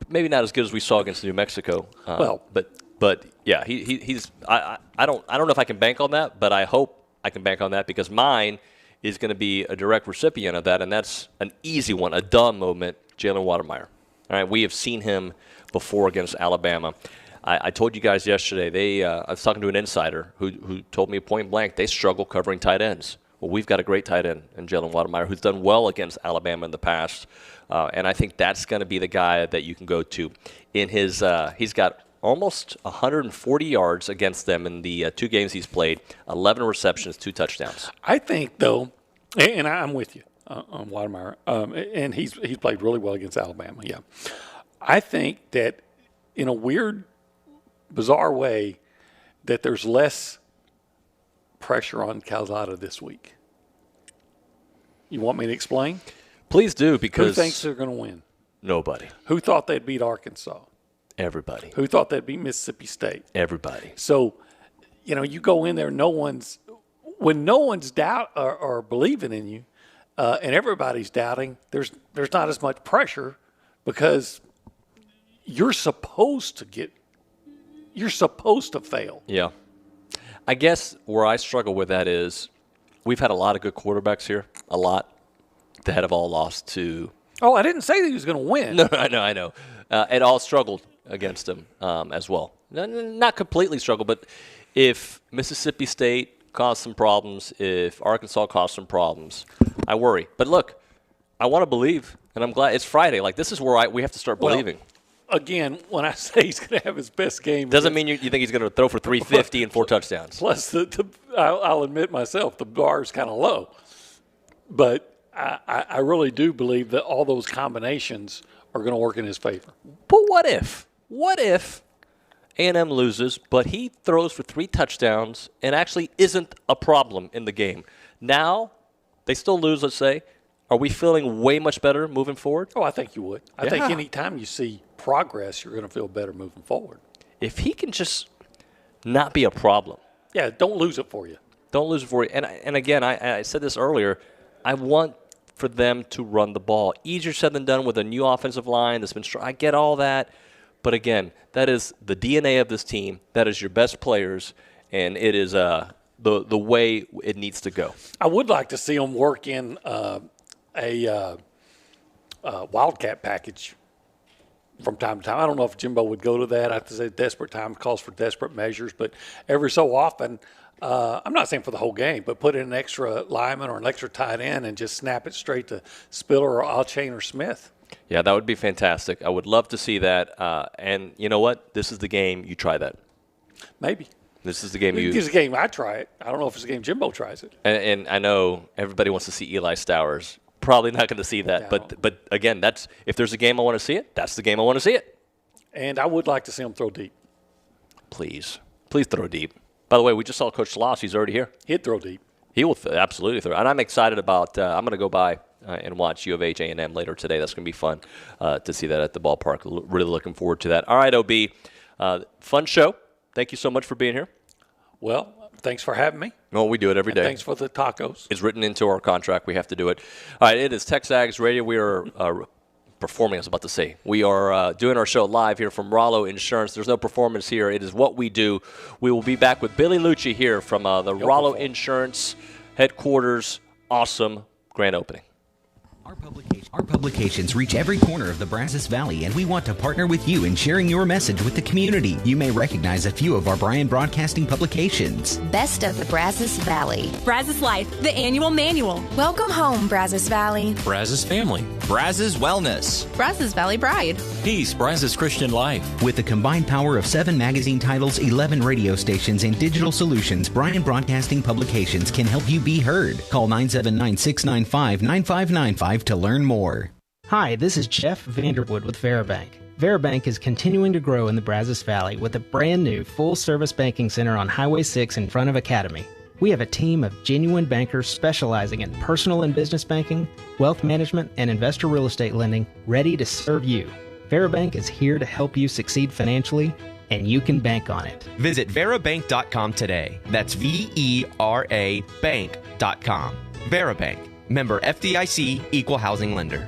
Speaker 1: Maybe not as good as we saw against New Mexico. But yeah, he's. I don't know if I can bank on that, but I hope I can bank on that, because mine is going to be a direct recipient of that, and that's an easy one, a dumb moment. Jalen Watermeyer. All right, we have seen him before against Alabama. I told you guys yesterday. I was talking to an insider who told me point blank they struggle covering tight ends. Well, we've got a great tight end in Jalen Watermeyer who's done well against Alabama in the past, and I think that's going to be the guy that you can go to. In his, he's got almost 140 yards against them in the 2 games he's played, 11 receptions, 2 touchdowns.
Speaker 2: I think, though, and I'm with you on Watermeyer, and he's played really well against Alabama, yeah. I think that in a weird, bizarre way, that there's less pressure on Calzada this week. You want me to explain?
Speaker 1: Please do, because
Speaker 2: who thinks they're going to win?
Speaker 1: Nobody.
Speaker 2: Who thought they'd beat Arkansas?
Speaker 1: Everybody.
Speaker 2: Who thought they'd beat Mississippi State?
Speaker 1: Everybody.
Speaker 2: So, you go in there, when no one's doubt or believing in you, and everybody's doubting, there's not as much pressure because you're supposed to fail.
Speaker 1: Yeah. I guess where I struggle with that is we've had a lot of good quarterbacks here, a lot that have all lost to.
Speaker 2: Oh, I didn't say that he was going to win.
Speaker 1: No, I know. And all struggled against him as well. Not completely struggled, but if Mississippi State caused some problems, if Arkansas caused some problems, I worry. But look, I want to believe, and I'm glad it's Friday. Like, this is where we have to start believing.
Speaker 2: Again, when I say he's going to have his best game.
Speaker 1: Doesn't mean you think he's going to throw for 350 and 4 touchdowns.
Speaker 2: Plus, I'll admit myself, the bar is kind of low. But I really do believe that all those combinations are going to work in his favor.
Speaker 1: But what if? What if A&M loses, but he throws for 3 touchdowns and actually isn't a problem in the game? Now, they still lose, let's say. Are we feeling way much better moving forward?
Speaker 2: Oh, I think you would. I think any time you see progress, you're going to feel better moving forward.
Speaker 1: If he can just not be a problem.
Speaker 2: Yeah, don't lose it for you.
Speaker 1: Don't lose it for you. And again, I said this earlier, I want for them to run the ball. Easier said than done with a new offensive line that's been strong. I get all that. But again, that is the DNA of this team. That is your best players, and it is the way it needs to go.
Speaker 2: I would like to see them work in a Wildcat package from time to time. I don't know if Jimbo would go to that. I have to say desperate times calls for desperate measures, but every so often, I'm not saying for the whole game, but put in an extra lineman or an extra tight end and just snap it straight to Spiller or Alchain or Smith.
Speaker 1: Yeah, that would be fantastic. I would love to see that. And you know what? This is the game you try that.
Speaker 2: Maybe.
Speaker 1: This is the game
Speaker 2: This is the game I try it. I don't know if it's a game Jimbo tries it.
Speaker 1: And I know everybody wants to see Eli Stowers. Probably not going to see that.
Speaker 2: No.
Speaker 1: But again, that's if there's a game I want to see it, that's the game I want to see it.
Speaker 2: And I would like to see him throw deep.
Speaker 1: Please throw deep. By the way, we just saw Coach Sloss. He's already here.
Speaker 2: He'd throw deep.
Speaker 1: He will absolutely throw. And I'm excited about I'm going to go by and watch U of H A&M later today. That's going to be fun to see that at the ballpark. Really looking forward to that. All right, OB. Fun show. Thank you so much for being here.
Speaker 2: Well, thanks for having me.
Speaker 1: No, we do it every day.
Speaker 2: Thanks for the tacos.
Speaker 1: It's written into our contract. We have to do it. All right, it is TexAgs Radio. We are performing, I was about to say. We are doing our show live here from Rallo Insurance. There's no performance here. It is what we do. We will be back with Billy Liucci here from the Rallo Insurance headquarters. Awesome grand opening.
Speaker 12: Our publications reach every corner of the Brazos Valley, and we want to partner with you in sharing your message with the community. You may recognize a few of our Bryan Broadcasting publications.
Speaker 7: Best of the Brazos Valley.
Speaker 13: Brazos Life, the annual manual.
Speaker 7: Welcome home, Brazos Valley.
Speaker 22: Brazos Family. Brazos Wellness.
Speaker 7: Brazos Valley Bride.
Speaker 22: Peace, Brazos Christian Life.
Speaker 12: With the combined power of 7 magazine titles, 11 radio stations, and digital solutions, Bryan Broadcasting Publications can help you be heard. Call 979-695-9595 to learn more.
Speaker 23: Hi, this is Jeff Vanderwood with Veribank. Veribank is continuing to grow in the Brazos Valley with a brand new full-service banking center on Highway 6 in front of Academy. We have a team of genuine bankers specializing in personal and business banking, wealth management, and investor real estate lending ready to serve you. Veribank is here to help you succeed financially, and you can bank on it.
Speaker 6: Visit verabank.com today. That's VERA bank.com. Verabank. Member FDIC, Equal Housing Lender.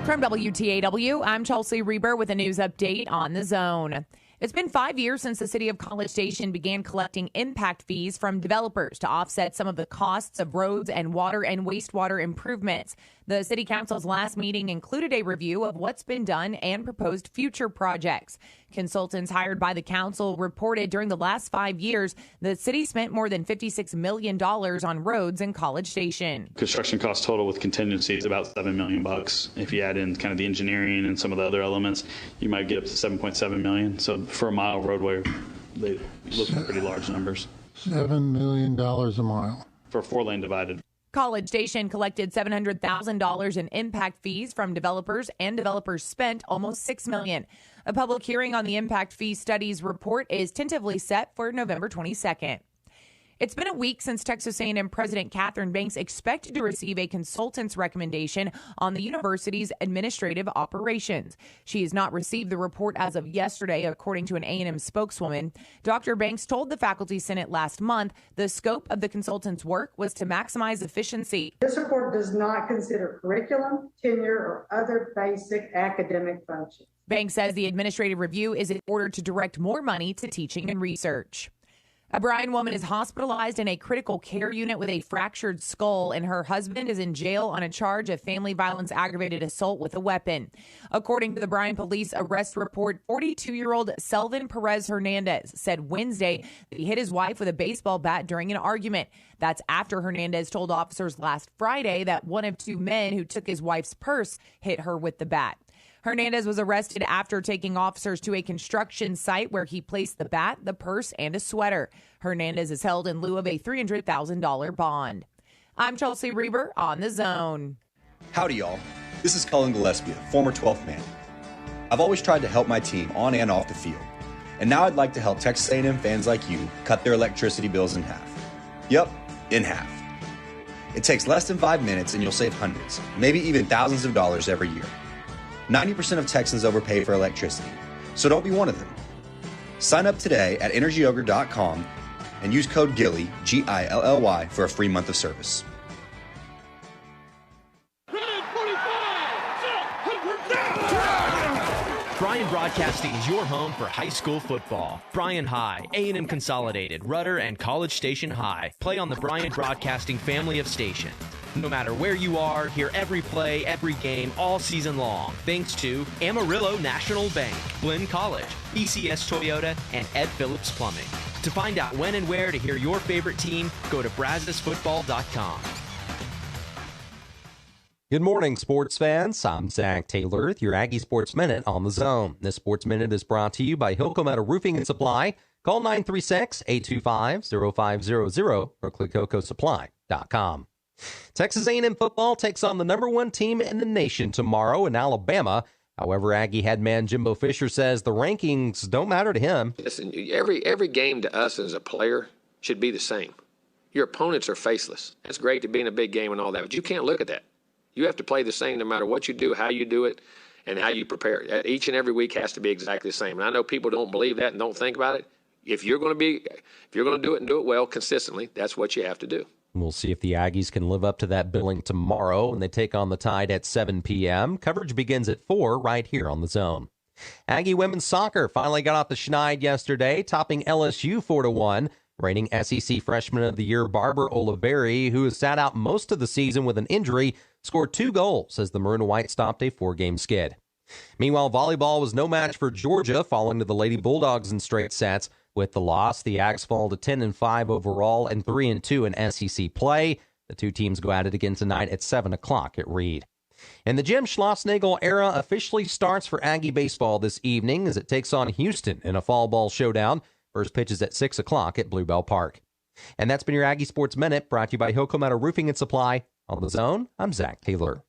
Speaker 11: From WTAW, I'm Chelsea Reber with a news update on the zone. It's been 5 years since the city of College Station began collecting impact fees from developers to offset some of the costs of roads and water and wastewater improvements. The city council's last meeting included a review of what's been done and proposed future projects. Consultants hired by the council reported during the last 5 years, the city spent more than $56 million on roads in College Station.
Speaker 5: Construction cost total with contingency is about $7 million. If you add in kind of the engineering and some of the other elements, you might get up to $7.7 million. So for a mile roadway, they look pretty large numbers.
Speaker 8: $7 million a mile.
Speaker 5: For a 4-lane divided.
Speaker 11: College Station collected $700,000 in impact fees from developers, and developers spent almost $6 million. A public hearing on the impact fee studies report is tentatively set for November 22nd. It's been a week since Texas A&M President Catherine Banks expected to receive a consultant's recommendation on the university's administrative operations. She has not received the report as of yesterday, according to an A&M spokeswoman. Dr. Banks told the Faculty Senate last month the scope of the consultant's work was to maximize efficiency.
Speaker 9: This report does not consider curriculum, tenure, or other basic academic functions.
Speaker 11: Banks says the administrative review is in order to direct more money to teaching and research. A Bryan woman is hospitalized in a critical care unit with a fractured skull, and her husband is in jail on a charge of family violence aggravated assault with a weapon. According to the Bryan police arrest report, 42-year-old Selvin Perez Hernandez said Wednesday that he hit his wife with a baseball bat during an argument. That's after Hernandez told officers last Friday that one of two men who took his wife's purse hit her with the bat. Hernandez was arrested after taking officers to a construction site where he placed the bat, the purse, and a sweater. Hernandez is held in lieu of a $300,000 bond. I'm Chelsea Reber on The Zone.
Speaker 24: Howdy, y'all. This is Cullen Gillespie, former 12th man. I've always tried to help my team on and off the field. And now I'd like to help Texas A&M fans like you cut their electricity bills in half. Yep, in half. It takes less than 5 minutes and you'll save hundreds, maybe even thousands of dollars every year. 90% of Texans overpay for electricity, so don't be one of them. Sign up today at energyogre.com and use code GILLY, G-I-L-L-Y, for a free month of service.
Speaker 6: Bryan Broadcasting is your home for high school football. Bryan High, A&M Consolidated, Rudder, and College Station High play on the Bryan Broadcasting family of stations. No matter where you are, hear every play, every game, all season long, thanks to Amarillo National Bank, Glenn College, ECS Toyota, and Ed Phillips Plumbing. To find out when and where to hear your favorite team, go to brazosfootball.com.
Speaker 25: Good morning, sports fans. I'm Zach Taylor with your Aggie Sports Minute on The Zone. This Sports Minute is brought to you by Hilco Metal Roofing and Supply. Call 936-825-0500 or click hilcosupply.com. Texas A&M football takes on the number 1 team in the nation tomorrow in Alabama. However, Aggie head man Jimbo Fisher says the rankings don't matter to him.
Speaker 26: Listen, every game to us as a player should be the same. Your opponents are faceless. It's great to be in a big game and all that, but you can't look at that. You have to play the same no matter what you do, how you do it, and how you prepare. Each and every week has to be exactly the same. And I know people don't believe that and don't think about it. If you're going to do it and do it well consistently, that's what you have to do.
Speaker 25: We'll see if the Aggies can live up to that billing tomorrow when they take on the Tide at 7 p.m. Coverage begins at 4 right here on The Zone. Aggie women's soccer finally got off the schneid yesterday, topping LSU 4-1. Reigning SEC Freshman of the Year Barbara Oliveri, who has sat out most of the season with an injury, scored 2 goals as the Maroon and White stopped a 4-game skid. Meanwhile, volleyball was no match for Georgia, falling to the Lady Bulldogs in straight sets. With the loss, the Ags fall to 10-5 overall and 3-2 in SEC play. The two teams go at it again tonight at 7 o'clock at Reed. And the Jim Schlossnagle era officially starts for Aggie baseball this evening as it takes on Houston in a fall ball showdown. First pitch is at 6 o'clock at Bluebell Park. And that's been your Aggie Sports Minute, brought to you by Hilco Metal Roofing and Supply. On The Zone, I'm Zach Taylor.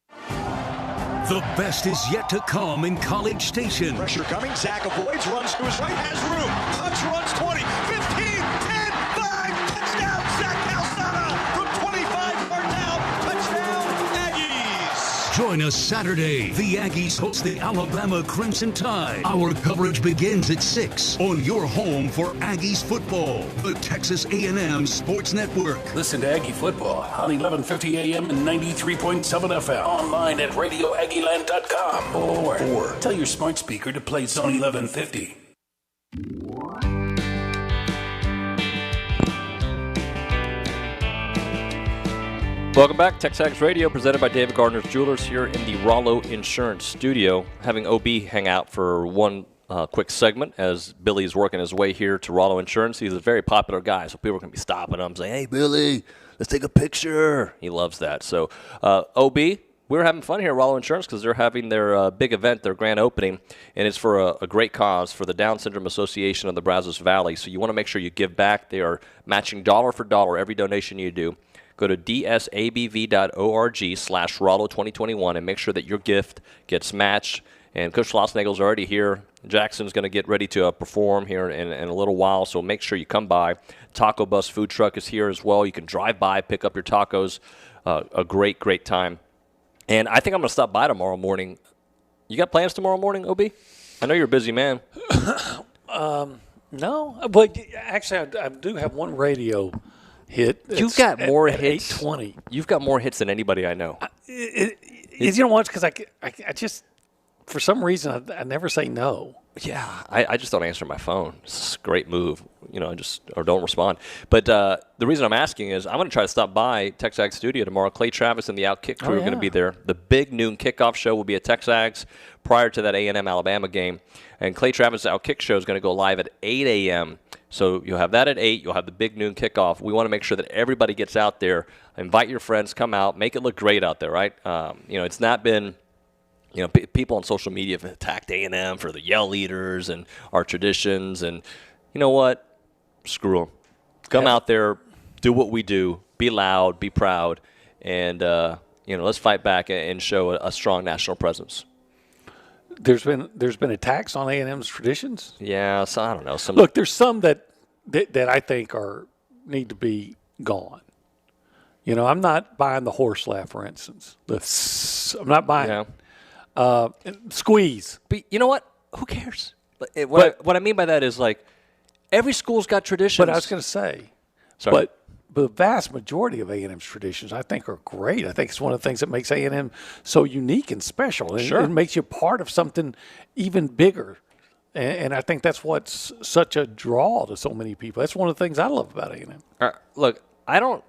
Speaker 27: The best is yet to come in College Station.
Speaker 28: Pressure coming. Zach avoids, runs to his right, has room. Touch runs 20, 15, 10, 5. Touchdown, Zach Calzada from 25 yards out. Touchdown, Aggies.
Speaker 27: Join us Saturday. The Aggies host the Alabama Crimson Tide. Our coverage begins at 6 on your home for Aggies football, the Texas A&M Sports Network.
Speaker 3: Listen to Aggie football on 1150 AM and 93.7 FM. Online at radioaggieland.com or tell your smart speaker to play Zone 1150.
Speaker 1: Welcome back. TexAgs Radio, presented by David Gardner's Jewelers here in the Rallo Insurance Studio. Having OB hang out for one quick segment as Billy is working his way here to Rallo Insurance. He's a very popular guy, so people are going to be stopping him saying, "Hey, Billy, let's take a picture." He loves that. So, OB, we're having fun here at Rallo Insurance because they're having their big event, their grand opening, and it's for a great cause for the Down Syndrome Association of the Brazos Valley. So you want to make sure you give back. They are matching dollar for dollar every donation you do. Go to dsabv.org/Rallo2021 and make sure that your gift gets matched. And Coach Schlossnagel's already here. Jackson's going to get ready to perform here in a little while, so make sure you come by. Taco Bus food truck is here as well. You can drive by, pick up your tacos. A great, great time. And I think I'm going to stop by tomorrow morning. You got plans tomorrow morning, OB? I know you're a busy man.
Speaker 2: No, but actually I do have one radio hit.
Speaker 1: You've got more hits.
Speaker 2: 8:20.
Speaker 1: You've got more hits than anybody I know.
Speaker 2: You know what? Because I just, for some reason, I never say no.
Speaker 1: Yeah, I just don't answer my phone. It's a great move. Or don't respond. But the reason I'm asking is I'm going to try to stop by TexAgs Studio tomorrow. Clay Travis and the Outkick crew are going to be there. The big noon kickoff show will be at TexAgs prior to that A&M-Alabama game. And Clay Travis' Outkick show is going to go live at 8 a.m., so you'll have that at 8. You'll have the big noon kickoff. We want to make sure that everybody gets out there. Invite your friends. Come out. Make it look great out there, right? It's not been, people on social media have attacked A&M for the yell leaders and our traditions. And you know what? Screw them. Come out there. Do what we do. Be loud. Be proud. And, let's fight back and show a strong national presence.
Speaker 2: There's been attacks on A&M's traditions.
Speaker 1: Yeah, so I don't know.
Speaker 2: Look, there's some that I think need to be gone. I'm not buying the horse laugh, for instance. I'm not buying squeeze.
Speaker 1: But you know what? Who cares? What I mean by that is every school's got traditions.
Speaker 2: But I was going to say,
Speaker 1: sorry.
Speaker 2: But the vast majority of A&M's traditions, I think, are great. I think it's one of the things that makes A&M so unique and special. And it makes you part of something even bigger. And I think that's what's such a draw to so many people. That's one of the things I love about A&M.
Speaker 1: Look, I don't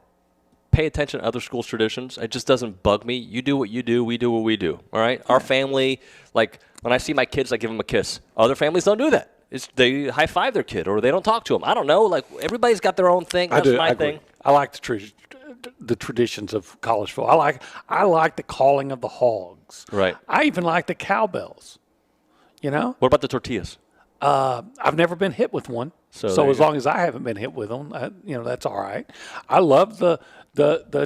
Speaker 1: pay attention to other schools' traditions. It just doesn't bug me. You do what you do. We do what we do. All right? Our family, when I see my kids, I give them a kiss. Other families don't do that. They high-five their kid or they don't talk to them. I don't know. Everybody's got their own thing. That's my thing.
Speaker 2: I like the traditions of college football. I like the calling of the hogs.
Speaker 1: Right.
Speaker 2: I even like the cowbells.
Speaker 1: What about the tortillas?
Speaker 2: I've never been hit with one. So as long as I haven't been hit with them, that's all right. I love the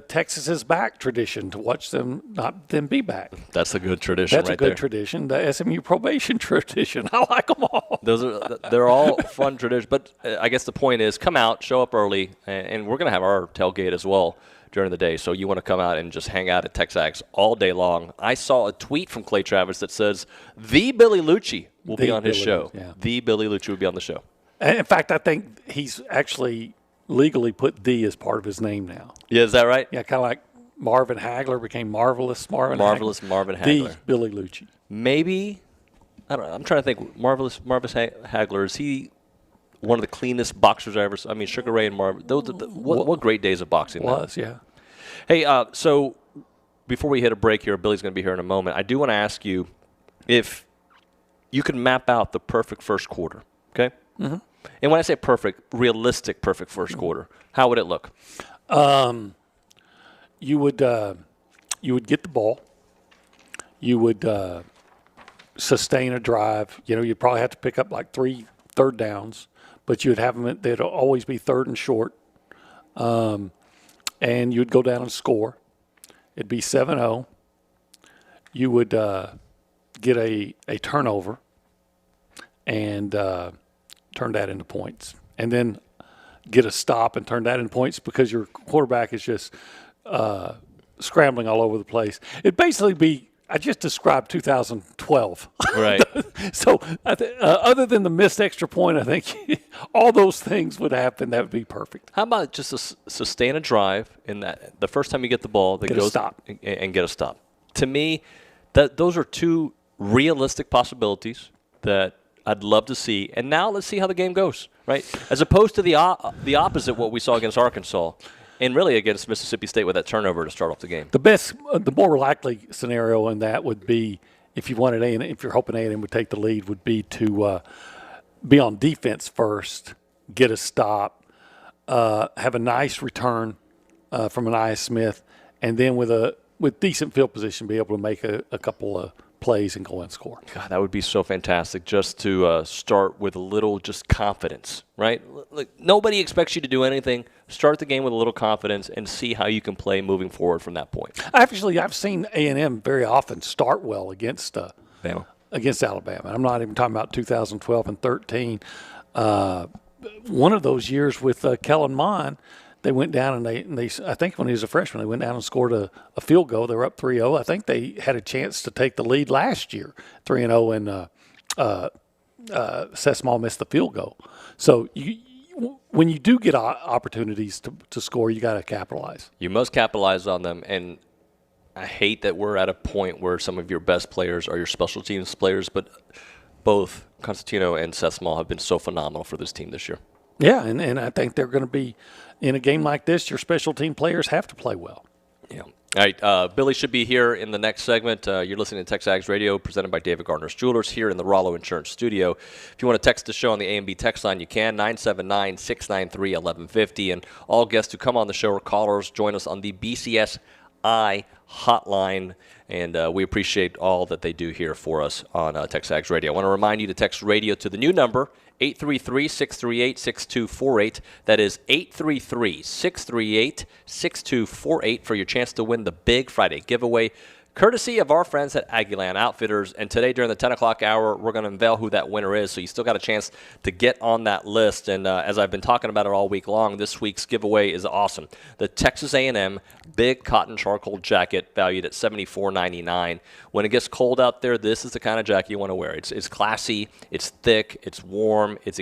Speaker 2: Texas is back tradition to watch them not them be back.
Speaker 1: That's a good tradition.
Speaker 2: That's
Speaker 1: right
Speaker 2: a good
Speaker 1: there.
Speaker 2: tradition. The SMU probation tradition. I like them all.
Speaker 1: They're all fun traditions. But I guess the point is, come out, show up early, and we're going to have our tailgate as well during the day. So you want to come out and just hang out at TexAgs all day long. I saw a tweet from Clay Travis that says the Billy Liucci will be on his show.
Speaker 2: Yeah.
Speaker 1: The Billy Liucci will be on the show.
Speaker 2: And in fact, I think he's actually legally put "the" as part of his name now.
Speaker 1: Yeah, is that right?
Speaker 2: Yeah, kind of like Marvin Hagler became Marvelous Marvin
Speaker 1: Hagler.
Speaker 2: The Billy Liucci.
Speaker 1: Maybe, I don't know. I'm trying to think. Marvelous Hagler, is he one of the cleanest boxers I ever saw? I mean, Sugar Ray and Marvin. What great days of boxing.
Speaker 2: Yeah.
Speaker 1: Hey, so before we hit a break here, Billy's going to be here in a moment. I do want to ask you if you could map out the perfect first quarter, okay?
Speaker 2: Mm-hmm.
Speaker 1: And when I say perfect, realistic perfect first quarter, how would it look?
Speaker 2: You would get the ball. You would sustain a drive. You'd probably have to pick up 3 third downs, but you'd have them. They'd always be third and short. And you'd go down and score. It'd be 7-0. You would get a turnover and turn that into points. And then get a stop and turn that into points because your quarterback is just scrambling all over the place. It'd basically be, I just described 2012.
Speaker 1: Right.
Speaker 2: So other than the missed extra point, I think all those things would happen. That would be perfect.
Speaker 1: How about just sustain a drive in that the first time you get the ball that goes
Speaker 2: stop
Speaker 1: and get a stop? To me, those are two realistic possibilities that I'd love to see. And now let's see how the game goes, right? As opposed to the opposite, what we saw against Arkansas, and really against Mississippi State with that turnover to start off the game.
Speaker 2: The more likely scenario in that would be, if you wanted if you're hoping A&M would take the lead, would be to be on defense first, get a stop, have a nice return from an I.S. Smith, and then with decent field position, be able to make a couple of plays and go and score.
Speaker 1: God, that would be so fantastic, just to start with a little just confidence, right? Like, nobody expects you to do anything. Start the game with a little confidence and see how you can play moving forward from that point.
Speaker 2: I've seen A&M very often start well against Alabama. I'm not even talking about 2012 and 13. One of those years with Kellen Mond, they went down and they I think when he was a freshman, they went down and scored a field goal. They were up 3-0. I think they had a chance to take the lead last year, 3-0, and Seth Small missed the field goal. So when you do get opportunities to score, you got to capitalize.
Speaker 1: You must capitalize on them, and I hate that we're at a point where some of your best players are your special teams players, but both Constantino and Seth Small have been so phenomenal for this team this year.
Speaker 2: Yeah, and I think they're going to be, in a game like this, your special team players have to play well.
Speaker 1: Yeah. All right, Billy should be here in the next segment. You're listening to TexAgs Radio, presented by David Gardner's Jewelers here in the Rallo Insurance Studio. If you want to text the show on the A&B text line, you can, 979-693-1150. And all guests who come on the show or callers join us on the BCSI hotline, and we appreciate all that they do here for us on TexAgs Radio. I want to remind you to text radio to the new number, 833-638-6248. That is 833-638-6248 for your chance to win the Big Friday giveaway, courtesy of our friends at Aggieland Outfitters. And today during the 10 o'clock hour, we're going to unveil who that winner is, so you still got a chance to get on that list. And as I've been talking about it all week long, this week's giveaway is awesome. The Texas A&M Big Cotton Charcoal Jacket, valued at $74.99. When it gets cold out there, this is the kind of jacket you want to wear. It's classy, it's thick, it's warm, it's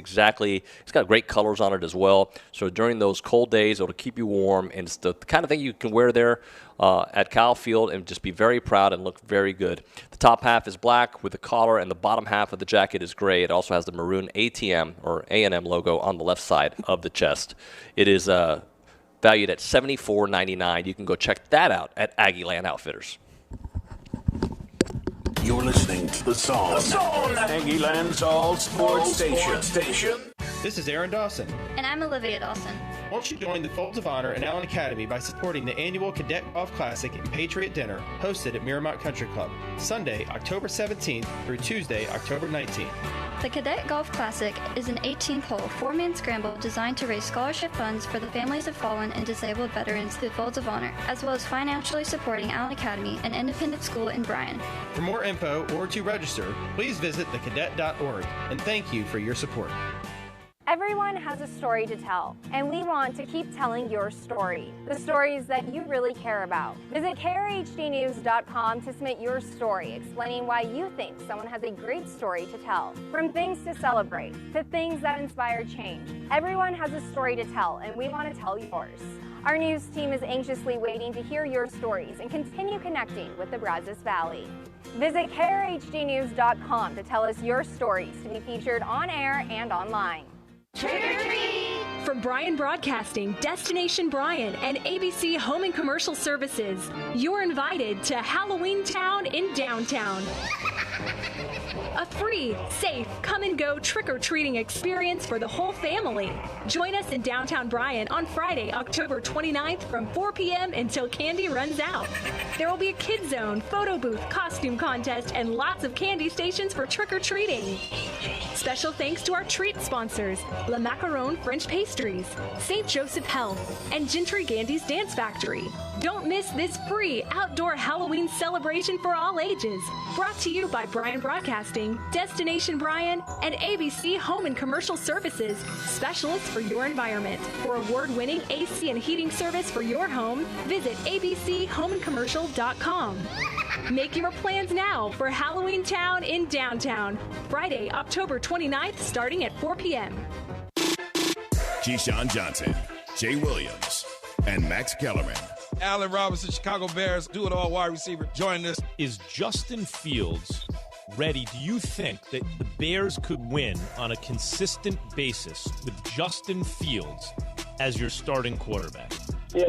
Speaker 1: got great colors on it as well. So during those cold days, it'll keep you warm, and it's the kind of thing you can wear there at Kyle Field and just be very proud and look very good. The top half is black with the collar, and the bottom half of the jacket is gray. It also has the maroon ATM or A&M logo on the left side of the chest. It is valued at $74.99. You can go check that out at Aggieland Outfitters.
Speaker 3: You're listening to The Zone. Aggieland's all sports station.
Speaker 10: This is Aaron Dawson.
Speaker 15: And I'm Olivia Dawson.
Speaker 10: Won't you join the Folds of Honor and Allen Academy by supporting the annual Cadet Golf Classic and Patriot Dinner hosted at Miramont Country Club, Sunday, October 17th through Tuesday, October 19th.
Speaker 15: The Cadet Golf Classic is an 18-hole, four-man scramble designed to raise scholarship funds for the families of fallen and disabled veterans through Folds of Honor, as well as financially supporting Allen Academy, an independent school in Bryan.
Speaker 10: For more info or to register, please visit thecadet.org, and thank you for your support.
Speaker 16: Everyone has a story to tell, and we want to keep telling your story, the stories that you really care about. Visit KRHDnews.com to submit your story, explaining why you think someone has a great story to tell. From things to celebrate to things that inspire change, everyone has a story to tell, and we want to tell yours. Our news team is anxiously waiting to hear your stories and continue connecting with the Brazos Valley. Visit KRHDnews.com to tell us your stories to be featured on air and online.
Speaker 13: Trick or treat! From Bryan Broadcasting, Destination Bryan, and ABC Home and Commercial Services, you're invited to Halloween Town in downtown. A free, safe, come-and-go trick-or-treating experience for the whole family. Join us in downtown Bryan on Friday, October 29th from 4 p.m. until candy runs out. There will be a kid zone, photo booth, costume contest, and lots of candy stations for trick-or-treating. Special thanks to our treat sponsors, La Macaron French Pastries, St. Joseph Health, and Gentry Gandy's Dance Factory. Don't miss this free outdoor Halloween celebration for all ages. Brought to you by Bryan Broadcasting, Destination Bryan, and ABC Home and Commercial Services, specialists for your environment. For award-winning AC and heating service for your home, visit abchomeandcommercial.com. Make your plans now for Halloween Town in downtown, Friday, October 29th, starting at 4 p.m.
Speaker 17: Keyshawn Johnson, Jay Williams, and Max Kellerman.
Speaker 18: Allen Robinson, Chicago Bears, do-it-all wide receiver, joining us.
Speaker 19: Is Justin Fields
Speaker 4: ready do you think that the Bears could win on a consistent basis with Justin Fields as your starting quarterback?
Speaker 7: Yeah,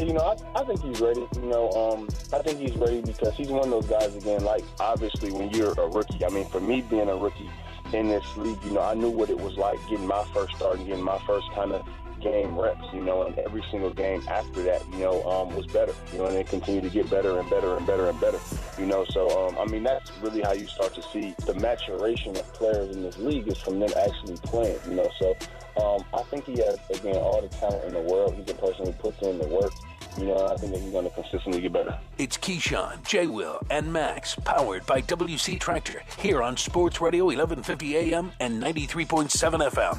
Speaker 7: I think he's ready. I think he's ready because he's one of those guys, again, like, obviously, when you're a rookie. I mean, for me, being a rookie in this league, I knew what it was like getting my first start and getting my first kind of game reps, and every single game after that, was better, and it continued to get better and better and better and better, so, I mean, that's really how you start to see the maturation of players in this league is from them actually playing, so, I think he has, again, all the talent in the world. He's a person who puts in the work, I think that he's going to consistently get better.
Speaker 3: It's Keyshawn, J. Will, and Max, powered by WC Tractor, here on Sports Radio 1150 AM and 93.7 FM.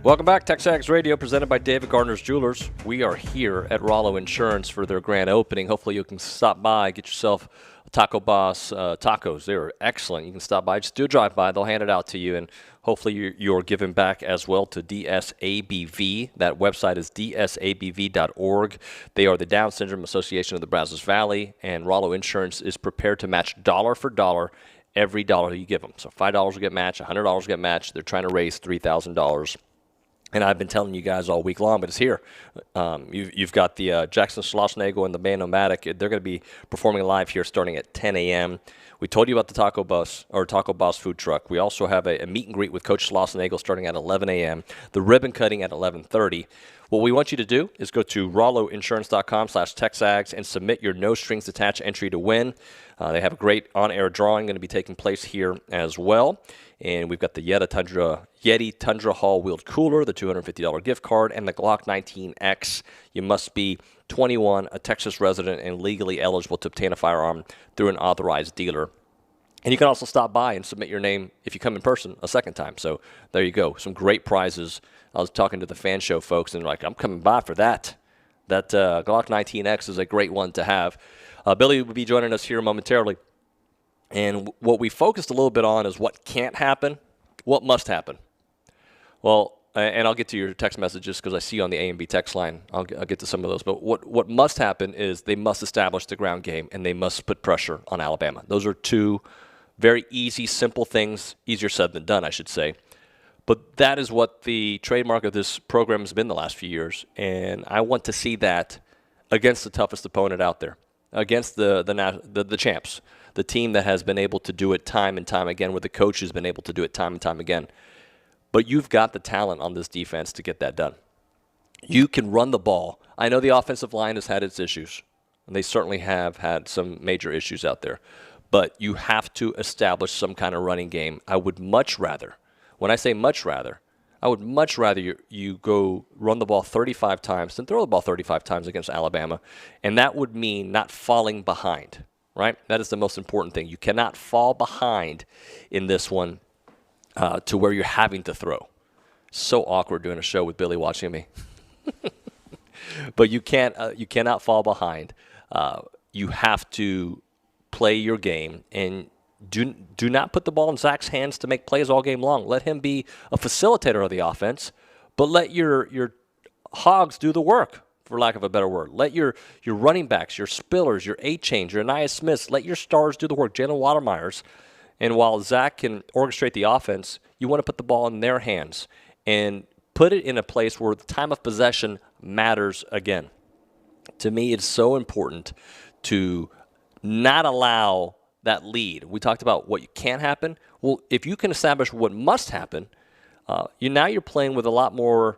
Speaker 1: Welcome back, TexAgs Radio, presented by David Gardner's Jewelers. We are here at Rallo Insurance for their grand opening. Hopefully you can stop by, get yourself a Taco Boss tacos. They're excellent. You can stop by, just do a drive-by. They'll hand it out to you, and hopefully you're giving back as well to DSABV. That website is dsabv.org. They are the Down Syndrome Association of the Brazos Valley, and Rallo Insurance is prepared to match dollar for dollar every dollar you give them. So $5 will get matched, $100 will get matched. They're trying to raise $3,000. And I've been telling you guys all week long, but it's here. You've got the Jackson Schlossnagel and the band Nomadic. They're going to be performing live here starting at 10 a.m. We told you about the Taco Boss food truck. We also have a meet and greet with Coach Schlossnagel starting at 11 a.m. The ribbon cutting at 11:30. What we want you to do is go to RalloInsurance.com/TexAgs and submit your no-strings-attached entry to win. They have a great on-air drawing going to be taking place here as well. And we've got the Yeti Tundra Hall wheeled cooler, the $250 gift card, and the Glock 19X. You must be 21, a Texas resident, and legally eligible to obtain a firearm through an authorized dealer. And you can also stop by and submit your name if you come in person a second time. So there you go. Some great prizes. I was talking to the fan show folks, and they're like, I'm coming by for that. That Glock 19X is a great one to have. Billy will be joining us here momentarily. And what we focused a little bit on is what can't happen, what must happen. Well, and I'll get to your text messages because I see you on the A&B text line. I'll get to some of those. But what must happen is they must establish the ground game, and they must put pressure on Alabama. Those are two very easy, simple things, easier said than done, I should say. But that is what the trademark of this program has been the last few years, and I want to see that against the toughest opponent out there, against the champs. The team that has been able to do it time and time again, where the coach has been able to do it time and time again. But you've got the talent on this defense to get that done. You can run the ball. I know the offensive line has had its issues, and they certainly have had some major issues out there. But you have to establish some kind of running game. I would much rather, when I say much rather, I would much rather you go run the ball 35 times than throw the ball 35 times against Alabama. And that would mean not falling behind. Right? That is the most important thing. You cannot fall behind in this one to where you're having to throw. So awkward doing a show with Billy watching me. But you cannot fall behind. You have to play your game and do not put the ball in Zach's hands to make plays all game long. Let him be a facilitator of the offense, but let your hogs do the work, for lack of a better word. Let your running backs, your Spillers, your A-Chains, your Anaya Smiths, let your stars do the work, Jalen Watermeyers. And while Zach can orchestrate the offense, you want to put the ball in their hands and put it in a place where the time of possession matters again. To me, it's so important to not allow that lead. We talked about what can't happen. Well, if you can establish what must happen, you're playing with a lot more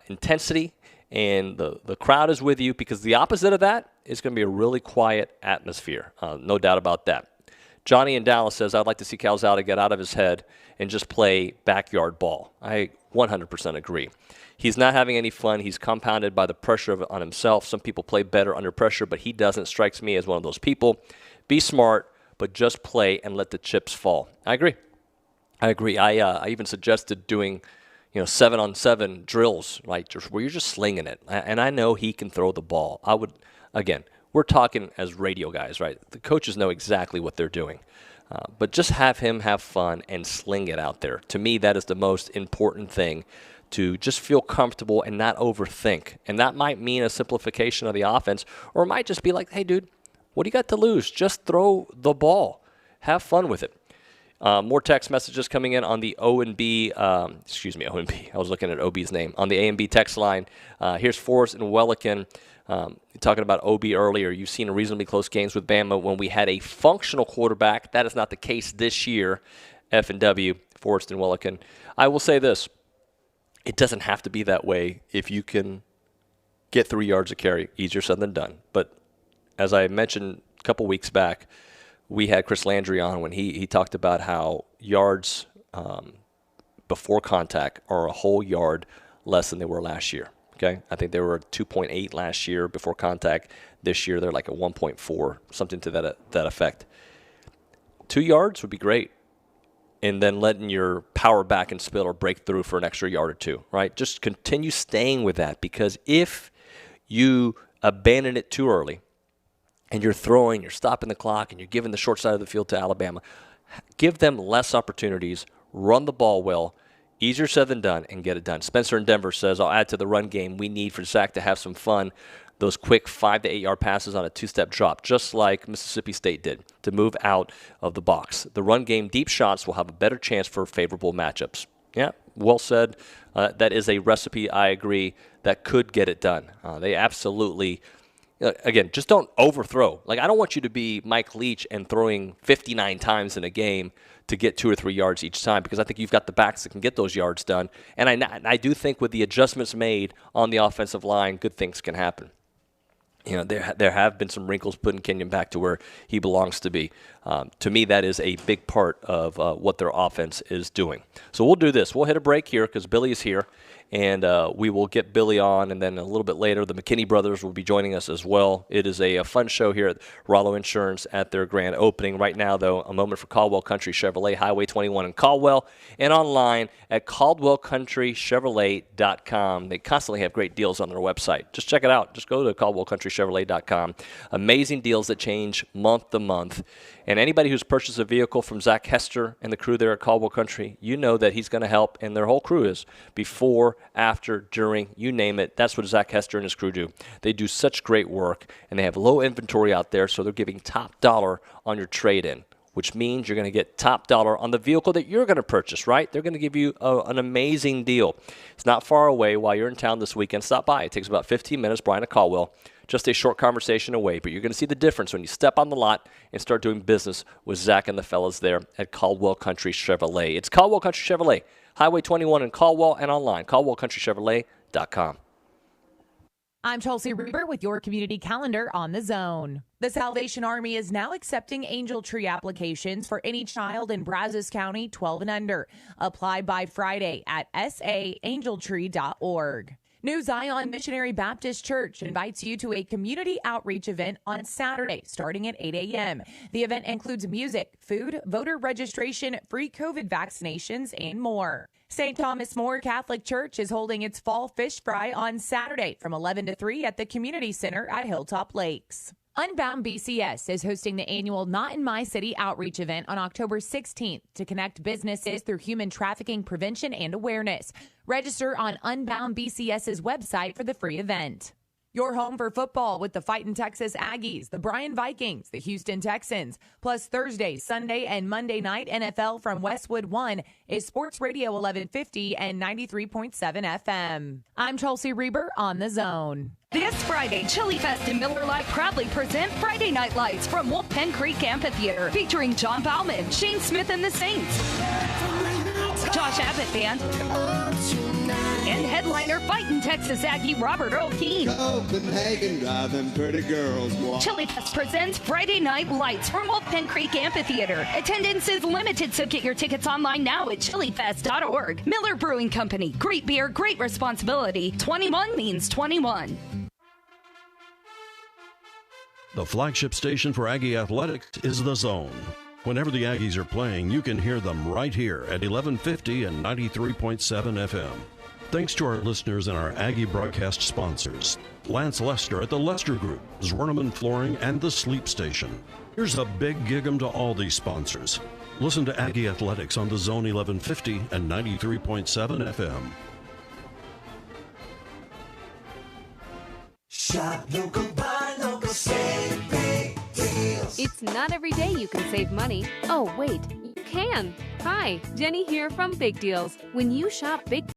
Speaker 1: intensity, and the crowd is with you, because the opposite of that is going to be a really quiet atmosphere. No doubt about that. Johnny in Dallas says, I'd like to see Calzada get out of his head and just play backyard ball. I 100% agree. He's not having any fun. He's compounded by the pressure on himself. Some people play better under pressure, but he doesn't. Strikes me as one of those people. Be smart, but just play and let the chips fall. I agree. I even suggested doing 7-on-7 drills, like where you're just slinging it. And I know he can throw the ball. We're talking as radio guys, right? The coaches know exactly what they're doing. But just have him have fun and sling it out there. To me, that is the most important thing, to just feel comfortable and not overthink. And that might mean a simplification of the offense, or it might just be like, hey, dude, what do you got to lose? Just throw the ball. Have fun with it. More text messages coming in on the O&B. O&B. I was looking at OB's name. On the A&B text line. Here's Forrest and Wellican talking about OB earlier. You've seen reasonably close games with Bama when we had a functional quarterback. That is not the case this year. F&W, Forrest and Wellican. I will say this. It doesn't have to be that way if you can get 3 yards a carry. Easier said than done. But as I mentioned a couple weeks back, we had Chris Landry on when he talked about how yards before contact are a whole yard less than they were last year. Okay, I think they were 2.8 last year before contact. This year they're like a 1.4, something to that effect. 2 yards would be great, and then letting your power back and spill or break through for an extra yard or two. Right, just continue staying with that, because if you abandon it too early, and you're throwing, you're stopping the clock, and you're giving the short side of the field to Alabama, give them less opportunities, run the ball well, easier said than done, and get it done. Spencer in Denver says, I'll add to the run game, we need for Zach to have some fun, those quick 5 to 8 yard passes on a two-step drop, just like Mississippi State did, to move out of the box. The run game, deep shots will have a better chance for favorable matchups. Yeah, well said. That is a recipe, I agree, that could get it done. They absolutely... Again, just don't overthrow. Like, I don't want you to be Mike Leach and throwing 59 times in a game to get 2 or 3 yards each time, because I think you've got the backs that can get those yards done. And I do think with the adjustments made on the offensive line, good things can happen. You know, there have been some wrinkles putting Kenyon back to where he belongs to be. To me, that is a big part of what their offense is doing. So we'll do this. We'll hit a break here because Billy is here. And we will get Billy on, and then a little bit later, the McKinney brothers will be joining us as well. It is a fun show here at Rallo Insurance at their grand opening. Right now, though, a moment for Caldwell Country Chevrolet, Highway 21 in Caldwell, and online at CaldwellCountryChevrolet.com. They constantly have great deals on their website. Just check it out. Just go to CaldwellCountryChevrolet.com. Amazing deals that change month to month. And anybody who's purchased a vehicle from Zach Hester and the crew there at Caldwell Country, you know that he's going to help, and their whole crew is, before, after, during, you name it. That's what Zach Hester and his crew do. They do such great work, and they have low inventory out there, so they're giving top dollar on your trade-in, which means you're going to get top dollar on the vehicle that you're going to purchase, right? They're going to give you an amazing deal. It's not far away. While you're in town this weekend, stop by. It takes about 15 minutes, Brian at Caldwell. Just a short conversation away, but you're going to see the difference when you step on the lot and start doing business with Zach and the fellas there at Caldwell Country Chevrolet. It's Caldwell Country Chevrolet, Highway 21 in Caldwell, and online, CaldwellCountryChevrolet.com.
Speaker 11: I'm Chelsea Reber with your community calendar on The Zone. The Salvation Army is now accepting Angel Tree applications for any child in Brazos County 12 and under. Apply by Friday at saangeltree.org. New Zion Missionary Baptist Church invites you to a community outreach event on Saturday starting at 8 a.m. The event includes music, food, voter registration, free COVID vaccinations, and more. St. Thomas More Catholic Church is holding its fall fish fry on Saturday from 11 to 3 at the Community Center at Hilltop Lakes. Unbound BCS is hosting the annual Not in My City outreach event on October 16th to connect businesses through human trafficking prevention and awareness. Register on Unbound BCS's website for the free event. Your home for football with the Fightin' Texas Aggies, the Bryan Vikings, the Houston Texans, plus Thursday, Sunday, and Monday night NFL from Westwood One is Sports Radio 1150 and 93.7 FM. I'm Chelsea Reber on The Zone.
Speaker 12: This Friday, Chili Fest and Miller Lite proudly present Friday Night Lights from Wolfpen Creek Amphitheater, featuring John Bauman, Shane Smith and the Saints, Josh Abbott Band, and headliner Fightin' Texas Aggie Robert Earl Keane.
Speaker 14: Copenhagen driving pretty girls walk.
Speaker 12: Chili Fest presents Friday Night Lights from Wolfpen Creek Amphitheater. Attendance is limited, so get your tickets online now at chilifest.org. Miller Brewing Company. Great beer, great responsibility. 21 means 21.
Speaker 18: The flagship station for Aggie Athletics is The Zone. Whenever the Aggies are playing, you can hear them right here at 1150 and 93.7 FM. Thanks to our listeners and our Aggie broadcast sponsors, Lance Lester at the Lester Group, Zwerneman Flooring, and the Sleep Station. Here's a big gig-em to all these sponsors. Listen to Aggie Athletics on the Zone 1150 and 93.7 FM.
Speaker 5: Shop local, buy local, save big deals.
Speaker 8: It's not every day you can save money. Oh, wait, you can. Hi, Jenny here from Big Deals. When you shop Big